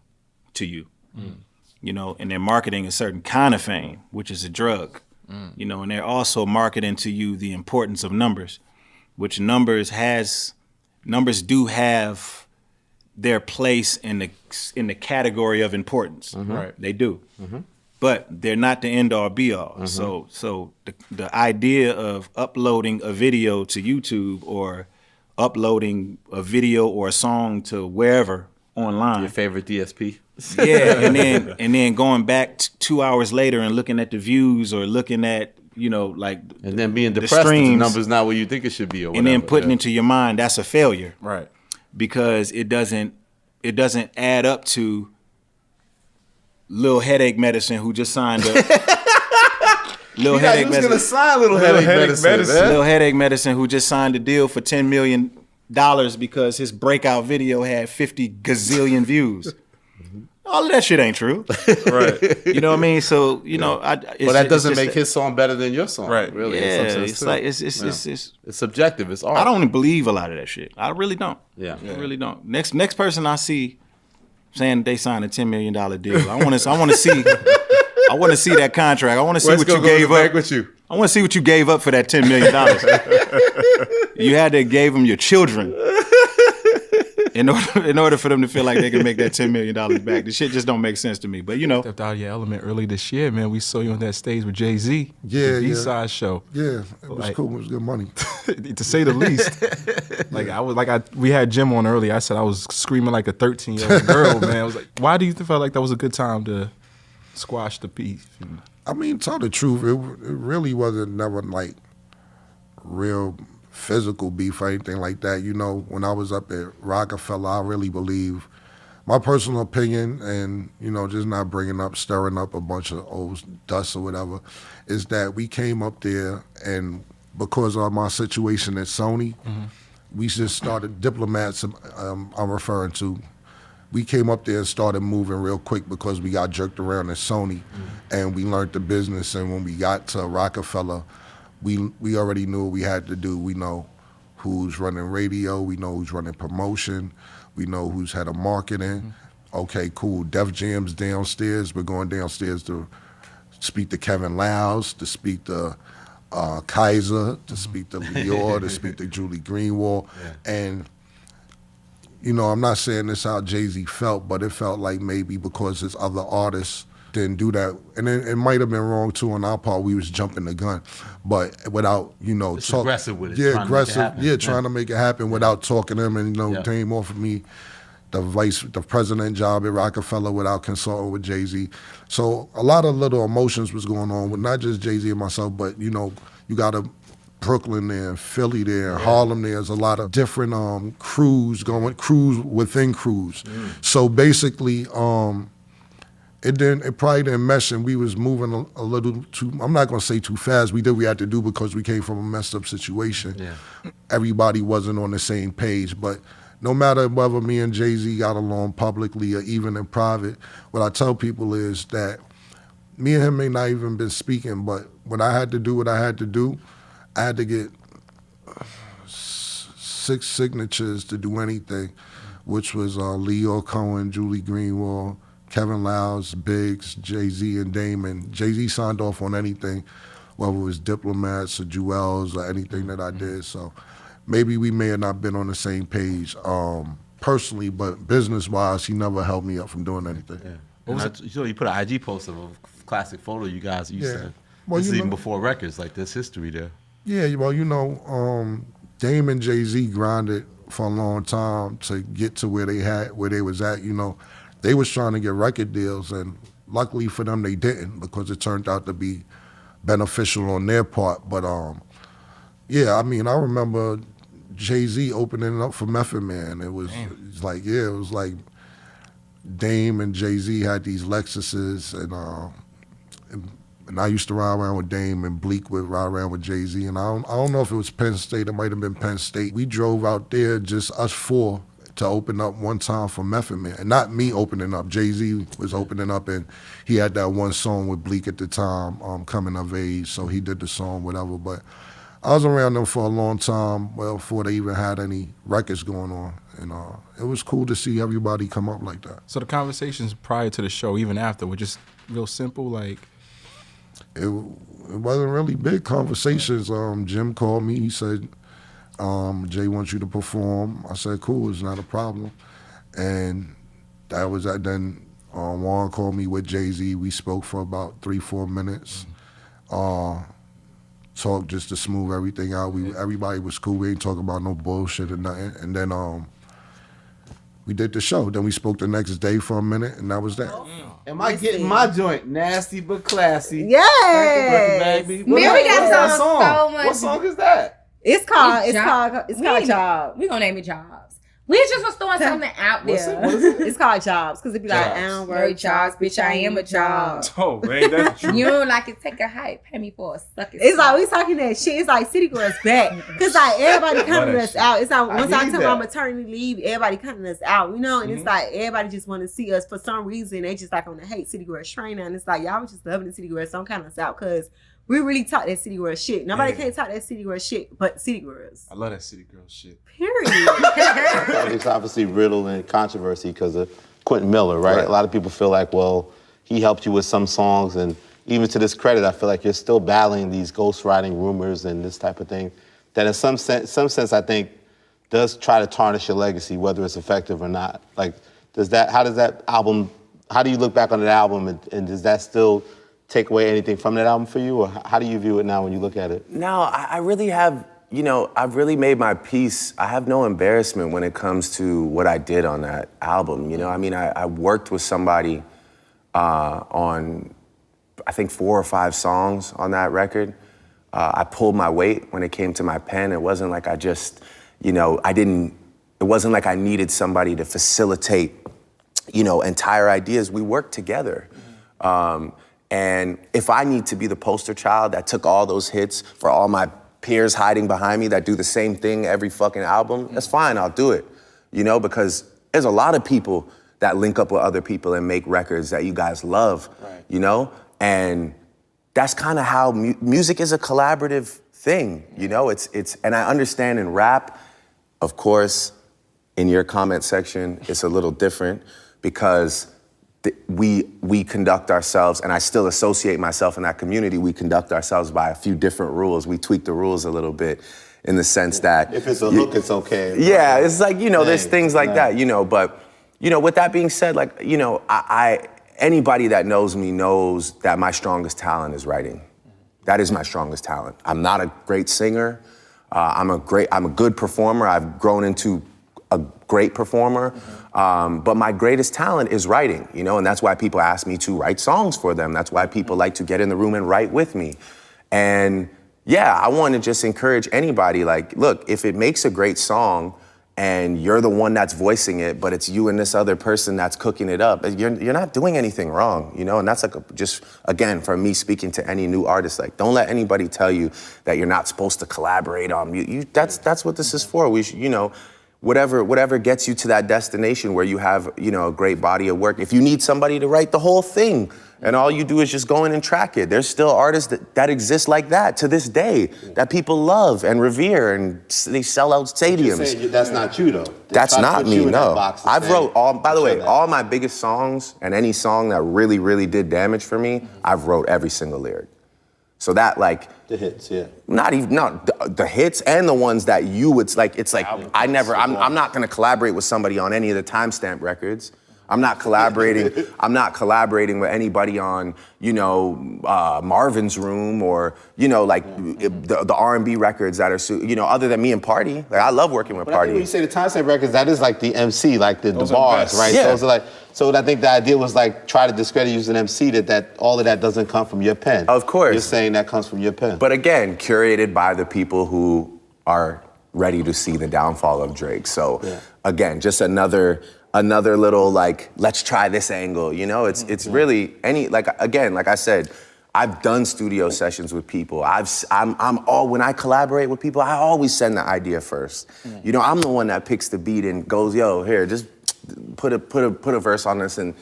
to you. And they're marketing a certain kind of fame, which is a drug. And they're also marketing to you the importance of numbers, which numbers do have their place in the category of importance. Right. They do. But they're not the end all be all. So the idea of uploading a video to YouTube or uploading a video or a song to wherever online. Your favorite DSP. Yeah, and then going back 2 hours later and looking at the views or looking at you know, like, and then being the depressed if the streams, number's not where you think it should be, or whatever. and then putting into your mind that's a failure, right? Because it doesn't add up to Lil Headache Medicine, who just signed up. Lil Headache Medicine. Gonna sign Lil Headache Medicine. Lil Headache Medicine, who just signed a deal for $10 million because his breakout video had 50 gazillion views. All of that shit ain't true, right? You know what I mean? So you know, but that doesn't make his song better than your song, right? Really? Yeah, it's like it's subjective. It's art. I don't believe a lot of that shit. I really don't. Yeah, I really don't. Next person I see saying they signed a $10 million deal, I want to see. I want to see that contract. I want to see what you gave up. With you. I want to see what you gave up for that $10 million. You had to give them your children in order for them to feel like they can make that $10 million back. The shit just don't make sense to me. But you know, stepped out of your element early this year, man. We saw you on that stage with Jay-Z. Yeah, the B-side show. Yeah, it was cool. It was good money, to say the least. We had Jim on early. I said I was screaming like a 13-year-old girl, man. I was like, why do you feel like that was a good time to squash the beef? I mean, tell the truth, it really wasn't never like real physical beef or anything like that. You know, when I was up at Rockefeller, I really believe, my personal opinion, and you know, just not stirring up a bunch of old dust or whatever, is that we came up there, and because of my situation at Sony, we just started diplomats. I'm referring to. We came up there and started moving real quick because we got jerked around at Sony, and we learned the business. And when we got to Rockefeller, we already knew what we had to do. We know who's running radio. We know who's running promotion. We know who's head of marketing. Okay, cool. Def Jam's downstairs. We're going downstairs to speak to Kevin Louse, to speak to Kaiser, to speak to Lior, to speak to Julie Greenwald, and. You know, I'm not saying this how Jay-Z felt, but it felt like maybe because his other artists didn't do that. And it might have been wrong, too, on our part. We was jumping the gun. But without, you know... aggressive with it. Yeah, aggressive. Trying to make it happen without talking to him. And, you know, Dame offered me the president job at Rockefeller without consulting with Jay-Z. So a lot of little emotions was going on with not just Jay-Z and myself, but, you know, you got to... Brooklyn there, and Philly there, and Harlem there. There's a lot of different crews within crews. So basically, it probably didn't mesh, and we was moving a little too. I'm not gonna say too fast. We did what we had to do because we came from a messed up situation. Yeah. Everybody wasn't on the same page, but no matter whether me and Jay-Z got along publicly or even in private, what I tell people is that me and him may not even been speaking, but when I had to do what I had to do, I had to get 6 signatures to do anything, which was Leo Cohen, Julie Greenwald, Kevin Louse, Biggs, Jay-Z, and Damon. Jay-Z signed off on anything, whether it was Diplomats or Jewels or anything that I did. So maybe we may have not been on the same page personally, but business-wise, he never held me up from doing anything. Yeah. You put an IG post of a classic photo you guys said. Well, this is even before records, like there's history there. Yeah, well, you know, Dame and Jay-Z grinded for a long time to get to where they was at. You know, they was trying to get record deals, and luckily for them, they didn't because it turned out to be beneficial on their part. But yeah, I mean, I remember Jay-Z opening up for Method Man. It was like Dame and Jay-Z had these Lexuses, and I used to ride around with Dame, and Bleak would ride around with Jay-Z. And I don't know if it was Penn State. It might have been Penn State. We drove out there, just us 4, to open up one time for Method Man. And not me opening up. Jay-Z was opening up, and he had that one song with Bleak at the time, Coming of Age. So he did the song, whatever. But I was around them for a long time, well, before they even had any records going on. And it was cool to see everybody come up like that. So the conversations prior to the show, even after, were just real simple, like... It wasn't really big conversations. Jim called me. He said, Jay wants you to perform. I said, cool, it's not a problem. And that was that. Then Juan called me with Jay-Z. We spoke for about 3-4 minutes. Talked just to smooth everything out. Everybody was cool. We ain't talking about no bullshit or nothing. And then we did the show. Then we spoke the next day for a minute, and that was that. Am I getting my joint nasty but classy? Yes. Baby. Man, we got What so much. What song is that? It's called Job. We gonna name it Jobs. We just was throwing something out there. What is it? It's called Jobs because it be like, I don't work jobs, bitch. I am a job. Oh, man, that's true. You don't like it? Take a hike. Pay me for a suck. It's like we talking that shit. It's like City Girls back because like everybody cutting us out. It's like once I took my maternity leave, everybody cutting us out, you know. And it's like everybody just want to see us for some reason. They just like on the hate City Girls train, and it's like y'all was just loving the City Girls. Don't count us out because we really talk that City Girls shit. Nobody can't talk that City Girls shit but City Girls. I love that City Girl shit. Period. It's obviously riddled in controversy because of Quentin Miller, right? A lot of people feel like, well, he helped you with some songs, and even to this credit, I feel like you're still battling these ghostwriting rumors and this type of thing that in some sense, I think does try to tarnish your legacy, whether it's effective or not. Like, how do you look back on that album and does that still take away anything from that album for you, or how do you view it now when you look at it? No, I really have, I've really made my peace. I have no embarrassment when it comes to what I did on that album. I mean, I worked with somebody on, I think, 4 or 5 songs on that record. I pulled my weight when it came to my pen. It wasn't like I just, it wasn't like I needed somebody to facilitate, entire ideas. We worked together. And if I need to be the poster child that took all those hits for all my peers hiding behind me that do the same thing every fucking album, that's fine, I'll do it. Because there's a lot of people that link up with other people and make records that you guys love, And that's kind of how music is a collaborative thing, It's and I understand in rap, of course, in your comment section, it's a little different because we conduct ourselves, and I still associate myself in that community, we conduct ourselves by a few different rules. We tweak the rules a little bit in the sense that... If it's a hook, it's okay. Yeah, it's like, there's things like that, but, with that being said, like, anybody that knows me knows that my strongest talent is writing. That is my strongest talent. I'm not a great singer. I'm a good performer. I've grown into a great performer. But my greatest talent is writing, and that's why people ask me to write songs for them. That's why people like to get in the room and write with me. And yeah, I want to just encourage anybody, like, look, if it makes a great song and you're the one that's voicing it, but it's you and this other person that's cooking it up, you're not doing anything wrong, And that's like just, again, for me speaking to any new artist, like, don't let anybody tell you that you're not supposed to collaborate on that's what this is for. We should, whatever gets you to that destination where you have, a great body of work. If you need somebody to write the whole thing and all you do is just go in and track it, there's still artists that exist like that to this day that people love and revere, and they sell out stadiums. That's not you, though. That's not me, no. I've wrote by the way, all my biggest songs and any song that really, really did damage for me, I've wrote every single lyric. So that, like... The hits, yeah. The hits and the ones that you would, like, it's like, I'm not gonna collaborate with somebody on any of the timestamp records. I'm not collaborating with anybody on, Marvin's Room or, the R&B records that are, other than me and Party. Like, I love working with But Party. I think when you say the timestamp records, that is like the MC, like the bars, right? Yeah. Those are like, so I think the idea was like try to discredit you as an MC that all of that doesn't come from your pen. Of course. You're saying that comes from your pen. But again, curated by the people who are ready to see the downfall of Drake. So again, just another little, like, let's try this angle, It's really like I said, I've done studio sessions with people. When I collaborate with people, I always send the idea first. I'm the one that picks the beat and goes, yo, here, just put a verse on this and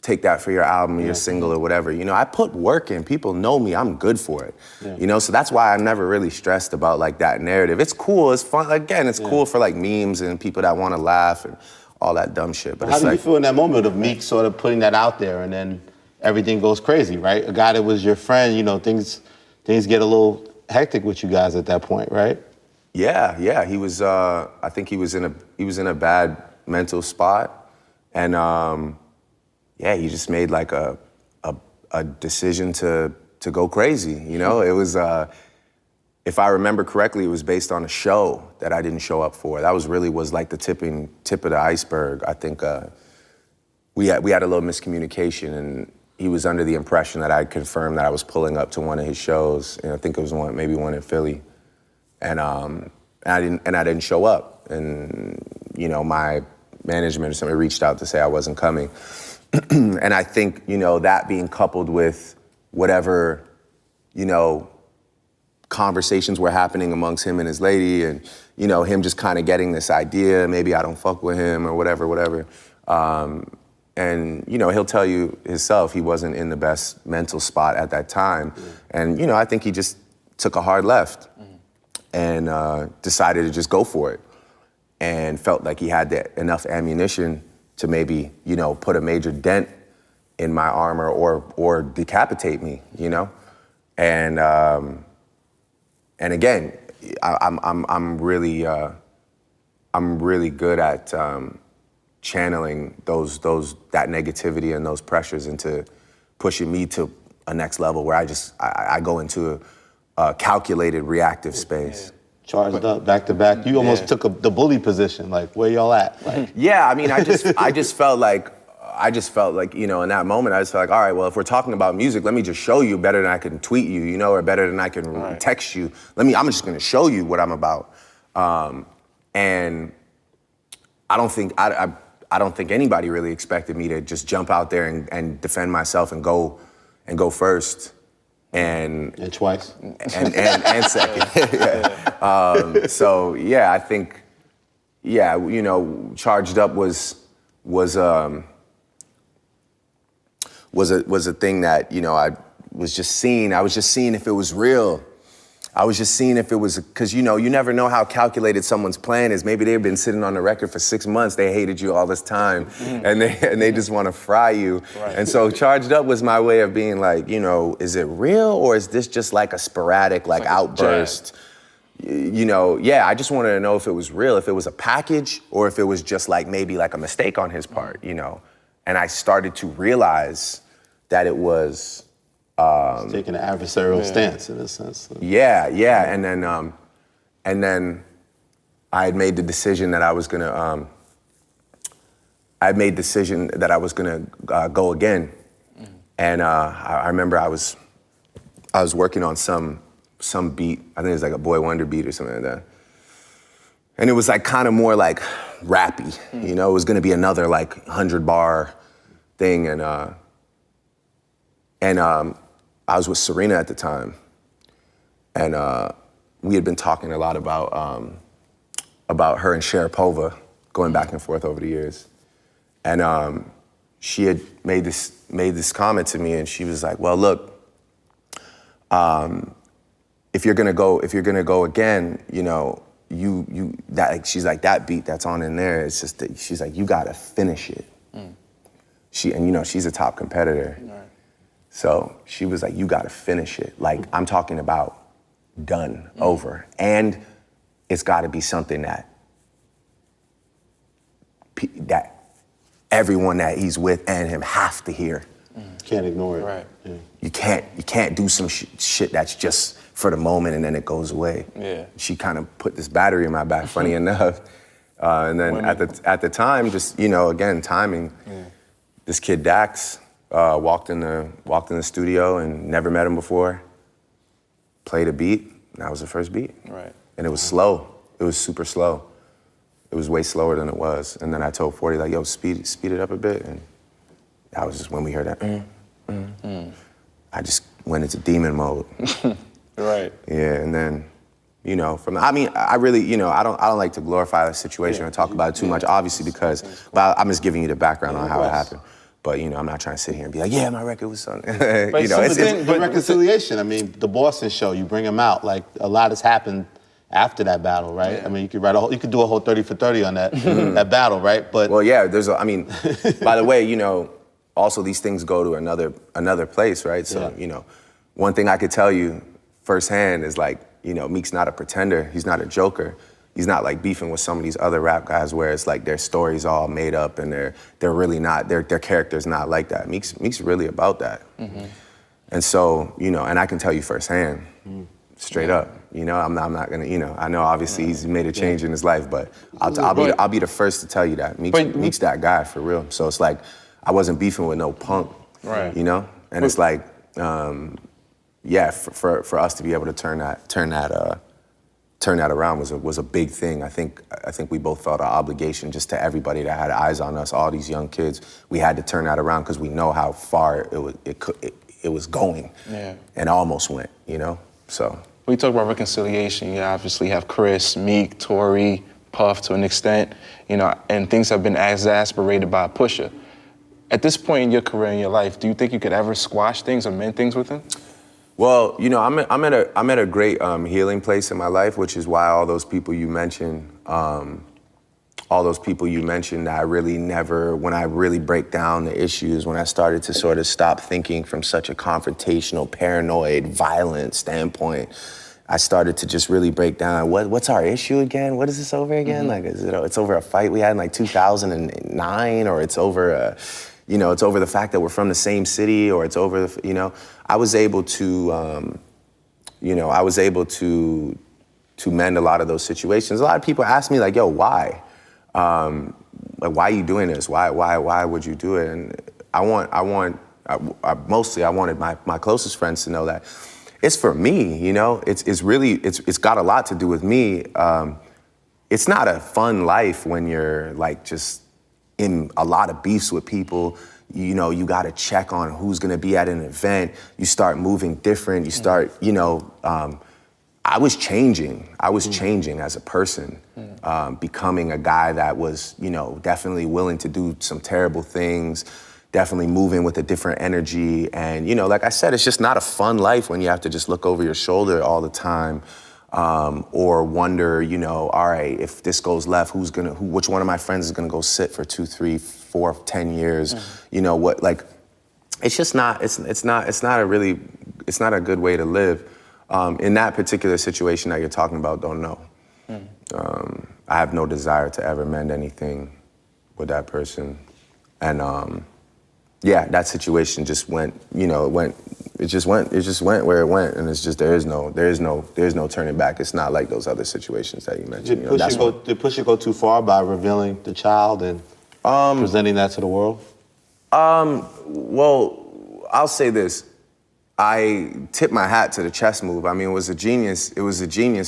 take that for your album, your single or whatever. I put work in. People know me. I'm good for it. Yeah. So that's why I'm never really stressed about like that narrative. It's cool. It's fun. Again, it's cool for like memes and people that want to laugh and all that dumb shit. But how do you feel in that moment of Meek sort of putting that out there and then everything goes crazy, right? A guy that was your friend, things get a little hectic with you guys at that point, right? Yeah. He was. I think he was in a bad mental spot, and he just made like a decision to go crazy. It if I remember correctly, it was based on a show that I didn't show up for. That was like the tip of the iceberg. I think we had a little miscommunication, and he was under the impression that I had confirmed that I was pulling up to one of his shows, and I think it was maybe one in Philly, and I didn't show up, and my management or somebody reached out to say I wasn't coming, and I think that being coupled with whatever conversations were happening amongst him and his lady, and him just kind of getting this idea, maybe I don't fuck with him or whatever. And he'll tell you himself he wasn't in the best mental spot at that time. And I think he just took a hard left and decided to just go for it, and felt like he had enough ammunition to maybe put a major dent in my armor or decapitate me, And again, I'm really good at channeling that negativity and those pressures into pushing me to a next level where I go into a calculated reactive space. Charged up back to back. You almost took the bully position. Like, where y'all at? Like, yeah, I mean, I just felt like in that moment, I just felt like, all right, well, if we're talking about music, let me just show you better than I can tweet you, or better than I can text you. I'm just gonna show you what I'm about. And I don't think anybody really expected me to just jump out there and defend myself and go first. And twice. And second. So yeah, I think, Charged Up was a thing that, I was just seeing if it was real. I was just seeing if it was, because you never know how calculated someone's plan is. Maybe they've been sitting on the record for 6 months, they hated you all this time, and they just want to fry you. Right. And so Charged Up was my way of being like, is it real, or is this just like a sporadic outburst? I just wanted to know if it was real, if it was a package, or if it was just maybe a mistake on his part, And I started to realize that it was taking an adversarial stance in a sense. Yeah, and then I had made the decision that I was gonna go again, and I remember I was working on some beat. I think it was a Boy Wonder beat or something like that, and it was kind of more rappy, It was gonna be another 100-bar thing, and I was with Serena at the time, and we had been talking a lot about her and Sharapova going back and forth over the years, and she had made this comment to me, and she was like, "Well, look, if you're gonna go again, she's like, that beat that's on in there, it's just that she's like, you gotta finish it." She's a top competitor. Right. So she was like, you gotta finish it. I'm talking about done, over. And it's gotta be something that everyone that he's with and him have to hear. Can't ignore it. Right. Yeah. You can't do some shit that's just for the moment and then it goes away. Yeah. She kind of put this battery in my back, funny enough. And then at the time, just, again, timing, this kid Dax, walked in the studio and never met him before. Played a beat, and that was the first beat. Right. And it was slow. It was super slow. It was way slower than it was. And then I told 40, yo, speed it up a bit. And that was just when we heard that. I just went into demon mode. Right. Yeah, and then, I really, I don't like to glorify the situation or talk about it too much, obviously, because I'm just giving you the background on how it happened. But, I'm not trying to sit here and be like, yeah, my record was something. But reconciliation, the Boston show, you bring him out, a lot has happened after that battle, right? Yeah. You could do a whole 30 for 30 on that that battle, right? But well, yeah, by the way, also these things go to another place, right? So, one thing I could tell you firsthand is Meek's not a pretender, he's not a joker. He's not beefing with some of these other rap guys where it's their story's all made up and they're really not, their character's not like that. Meek's really about that. Mm-hmm. And so, and I can tell you firsthand, straight up. You know, I'm not gonna. You know, I know obviously he's made a change in his life, but I'll be the first to tell you that Meek's that guy for real. So it's like I wasn't beefing with no punk, right? You know, and it's like, yeah, for us to be able to turn that around was a big thing. I think we both felt our obligation just to everybody that had eyes on us, all these young kids. We had to turn that around because we know how far it was going, and almost went, you know. So when you talk about reconciliation, you obviously have Chris, Meek, Tory, Puff to an extent, you know, and things have been exasperated by Pusha. At this point in your career, in your life, do you think you could ever squash things or mend things with him? Well, you know, I'm at a great healing place in my life, which is why all those people you mentioned, that I really never, when I really break down the issues, when I started to sort of stop thinking from such a confrontational, paranoid, violent standpoint, I started to just really break down what's our issue again? What is this over again? Like, it's over a fight we had in like 2009, or it's over it's over the fact that we're from the same city, or it's over the, you know. I was able to mend a lot of those situations. A lot of people ask me like, yo, why? Like, why are you doing this? Why would you do it? And I wanted my closest friends to know that it's for me, you know? It's got a lot to do with me. It's not a fun life when you're like just in a lot of beefs with people. You know, you got to check on who's going to be at an event. You start moving different. You start, you know, I was changing as a person, becoming a guy that was, you know, definitely willing to do some terrible things, definitely moving with a different energy. And, you know, like I said, it's just not a fun life when you have to just look over your shoulder all the time, or wonder, you know, all right, if this goes left, which one of my friends is gonna go sit for 2, 3, 4, 10 years? You know what? Like, it's just not. It's not a good way to live. In that particular situation that you're talking about, don't know. I have no desire to ever mend anything with that person, and yeah, that situation just went. You know, it just went where it went, and it's just there is no turning back. It's not like those other situations that you mentioned. Did Pusha go too far by revealing the child and presenting that to the world? Well, I'll say this. I tip my hat to the chess move. I mean, it was a genius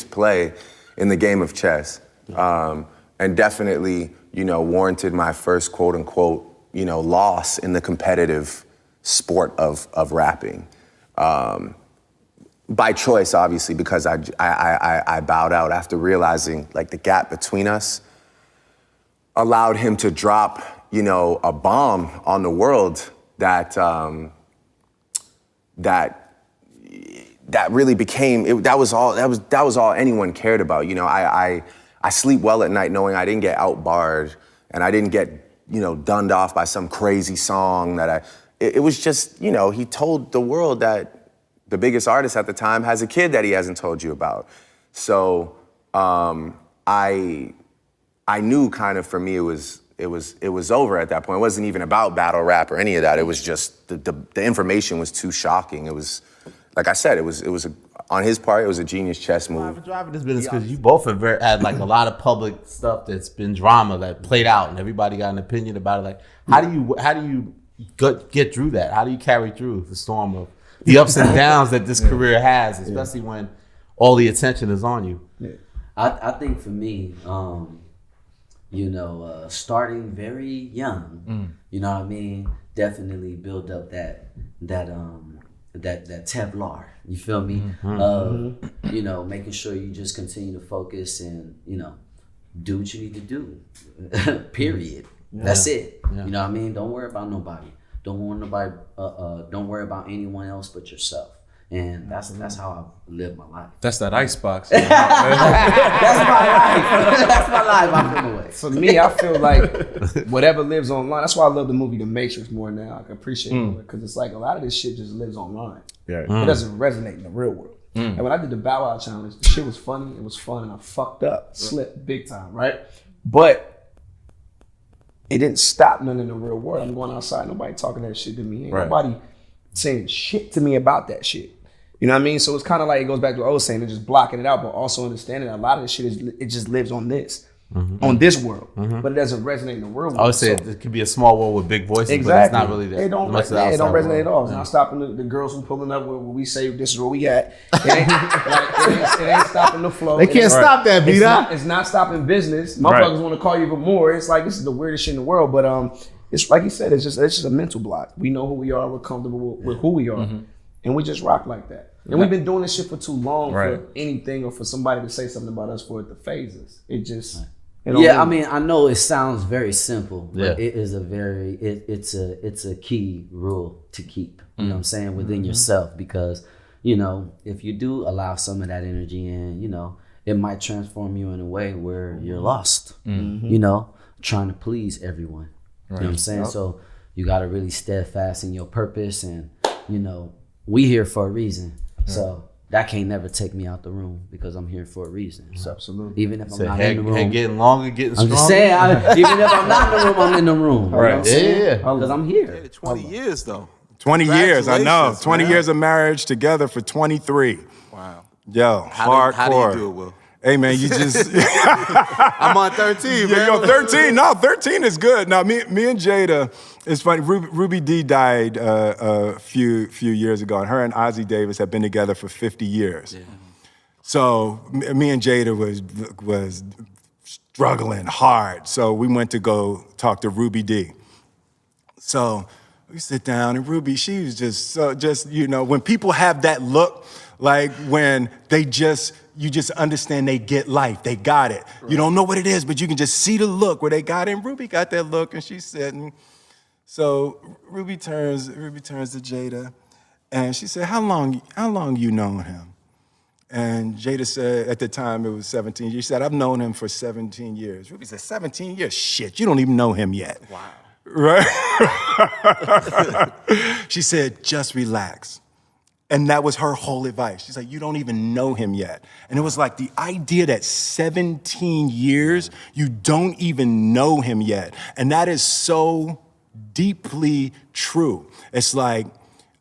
play in the game of chess. And definitely, you know, warranted my first quote unquote, you know, loss in the competitive sport of rapping. By choice, obviously, because I bowed out after realizing like the gap between us allowed him to drop, you know, a bomb on the world that really became that was all anyone cared about. You know, I sleep well at night knowing I didn't get outbarred and I didn't get, you know, dunned off by some crazy song that it was just, you know, he told the world that the biggest artist at the time has a kid that he hasn't told you about. So I knew kind of for me it was over at that point. It wasn't even about battle rap or any of that. It was just the information was too shocking. It was, like I said, on his part, it was a genius chess move. For driving this business, because you both have had like a lot of public stuff that's been drama that played out, and everybody got an opinion about it. Like, how do you get through that? How do you carry through the storm of the ups and downs that this career has, especially when all the attention is on you? I think for me, you know, starting very young, you know what I mean, definitely build up that Teflon, you feel me? You know, making sure you just continue to focus and, you know, do what you need to do. Period. That's it. You know what I mean? Don't worry about nobody. Don't worry about anyone else but yourself. And that's how I live my life. That's that icebox. That's my life. That's my life. I feel away. For me, I feel like whatever lives online. That's why I love the movie The Matrix more now. I can appreciate it because it's like a lot of this shit just lives online. It doesn't resonate in the real world. And when I did the Bow Wow challenge, the shit was funny. It was fun, and I fucked up, slipped big time, right? But it didn't stop none in the real world. I'm going outside. Nobody talking that shit to me. Ain't nobody saying shit to me about that shit. You know what I mean? So it's kind of like, it goes back to what I was saying, they're just blocking it out, but also understanding that a lot of this shit it just lives on this. On this world, but it doesn't resonate in the real world. I would say it could be a small world with big voices, exactly. but it's not really that. It don't resonate at all. It's not stopping the girls from pulling up where we say this is where we at. It ain't stopping the flow. They can't stop that, Bdot. It's not stopping business. Motherfuckers want to call you even more. It's like, this is the weirdest shit in the world. But it's like you said, it's just a mental block. We know who we are. We're comfortable with who we are, and we just rock like that. And we've been doing this shit for too long for anything or for somebody to say something about us for it to phase us. It just. Yeah, I mean, I know it sounds very simple, but it is it's a key rule to keep, you know what I'm saying, within yourself, because, you know, if you do allow some of that energy in, you know, it might transform you in a way where you're lost, you know, trying to please everyone, you know what I'm saying? So you got to really steadfast in your purpose, and, you know, we here for a reason, so that can't never take me out the room, because I'm here for a reason. So absolutely, even if I'm not in the room, and getting longer, getting stronger. I'm just saying, even if I'm not in the room, I'm in the room. Right? Yeah, because I'm here. 20 years though. 20 years, I know. 20 years of marriage together for 23. Wow. Yo, hardcore. How do you do it, Will? Hey man, you just I'm on 13, man. Yo, 13. No, 13 is good. Now me and Jada, it's funny. Ruby D died a few years ago, and her and Ozzie Davis have been together for 50 years. Yeah. So me and Jada was struggling hard. So we went to go talk to Ruby D. So we sit down, and Ruby, she was just you know, when people have that look, like when you just understand they get life, they got it. Right. You don't know what it is, but you can just see the look where they got it. And Ruby got that look, and she's sitting. So Ruby turns to Jada, and she said, "How long you known him?" And Jada said, at the time it was 17 years. She said, "I've known him for 17 years." Ruby said, 17 years? Shit, you don't even know him yet. Wow. Right? She said, "Just relax." And that was her whole advice. She's like, you don't even know him yet. And it was like the idea that 17 years, you don't even know him yet. And that is so deeply true. It's like,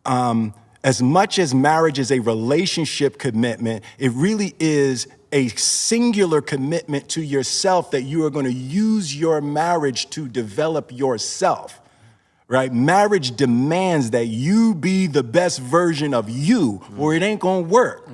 as much as marriage is a relationship commitment, it really is a singular commitment to yourself that you are going to use your marriage to develop yourself. Right? Marriage demands that you be the best version of you, or it ain't gonna work.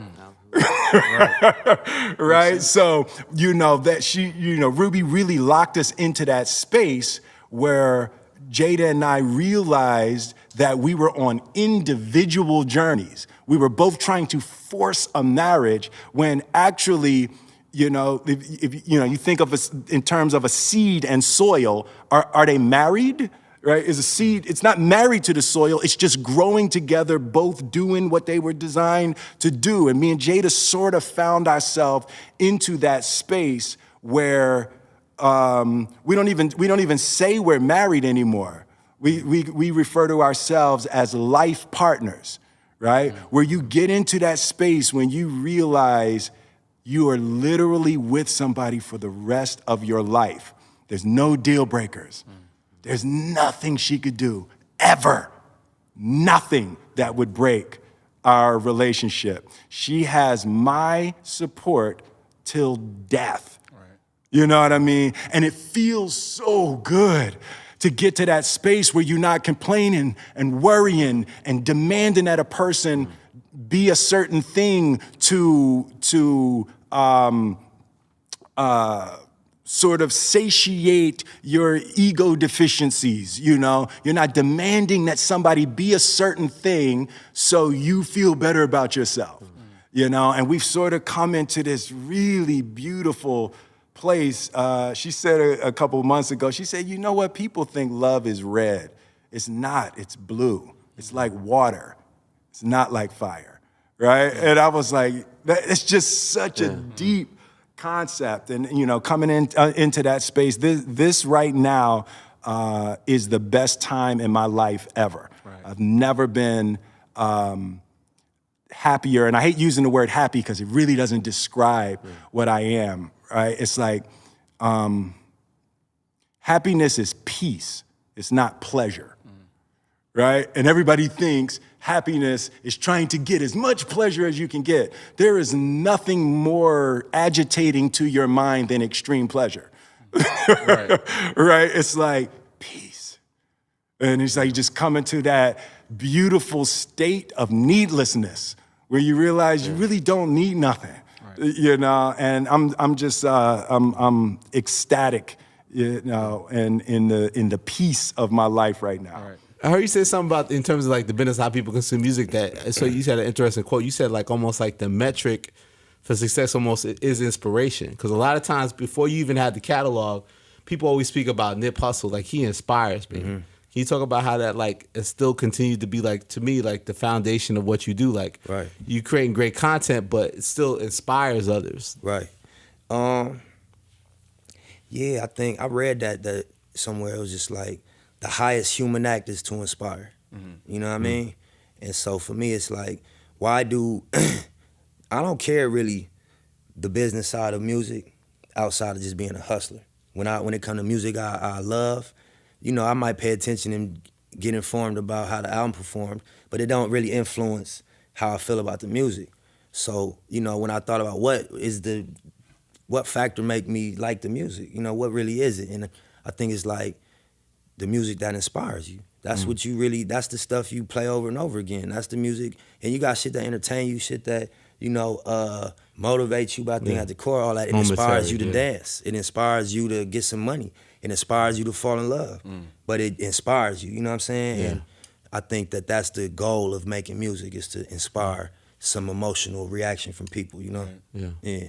Right? So, you know, Ruby really locked us into that space where Jada and I realized that we were on individual journeys. We were both trying to force a marriage when actually, you know, if you think of us in terms of a seed and soil, are they married? Right, is a seed, it's not married to the soil, it's just growing together, both doing what they were designed to do. And me and Jada sort of found ourselves into that space where we don't even say we're married anymore. We refer to ourselves as life partners, right? Where you get into that space when you realize you are literally with somebody for the rest of your life. There's no deal breakers. There's nothing she could do, ever. Nothing that would break our relationship. She has my support till death. Right. You know what I mean? And it feels so good to get to that space where you're not complaining and worrying and demanding that a person be a certain thing to sort of satiate your ego deficiencies, you know? You're not demanding that somebody be a certain thing so you feel better about yourself, you know? And we've sort of come into this really beautiful place. She said a couple of months ago, she said, you know what? People think love is red. It's not, it's blue. It's like water. It's not like fire, right? And I was like, it's just such a deep concept, and you know, coming into that space, this right now is the best time in my life ever. Right. I've never been happier, and I hate using the word happy because it really doesn't describe what I am. Right? It's like happiness is peace. It's not pleasure. right? And everybody thinks happiness is trying to get as much pleasure as you can get. There is nothing more agitating to your mind than extreme pleasure. Right. Right? It's like peace. And it's like you just come into that beautiful state of needlessness where you realize you really don't need nothing. Right. You know, and I'm just I'm ecstatic, you know, and in the peace of my life right now. Right. I heard you say something about in terms of like the business, how people consume music. That so you said an interesting quote. You said like almost like the metric for success almost is inspiration. Because a lot of times before you even had the catalog, people always speak about Nip Hussle, like he inspires me. Can you talk about how that like it still continued to be like to me like the foundation of what you do? Like you creating great content, but it still inspires others. Right. Yeah, I think I read that somewhere. It was just like the highest human act is to inspire. You know what I mean? And so for me, it's like, why do I don't care really the business side of music outside of just being a hustler. When it comes to music I love, you know, I might pay attention and get informed about how the album performed, but it don't really influence how I feel about the music. So, you know, when I thought about what factor make me like the music, you know, what really is it? And I think it's like the music that inspires you. That's what you really, that's the stuff you play over and over again. That's the music. And you got shit that entertain you, shit that, you know, motivates you, but I think at the core, all that, it inspires you to dance. It inspires you to get some money. It inspires you to fall in love. But it inspires you, you know what I'm saying? And I think that that's the goal of making music, is to inspire some emotional reaction from people, you know? Yeah.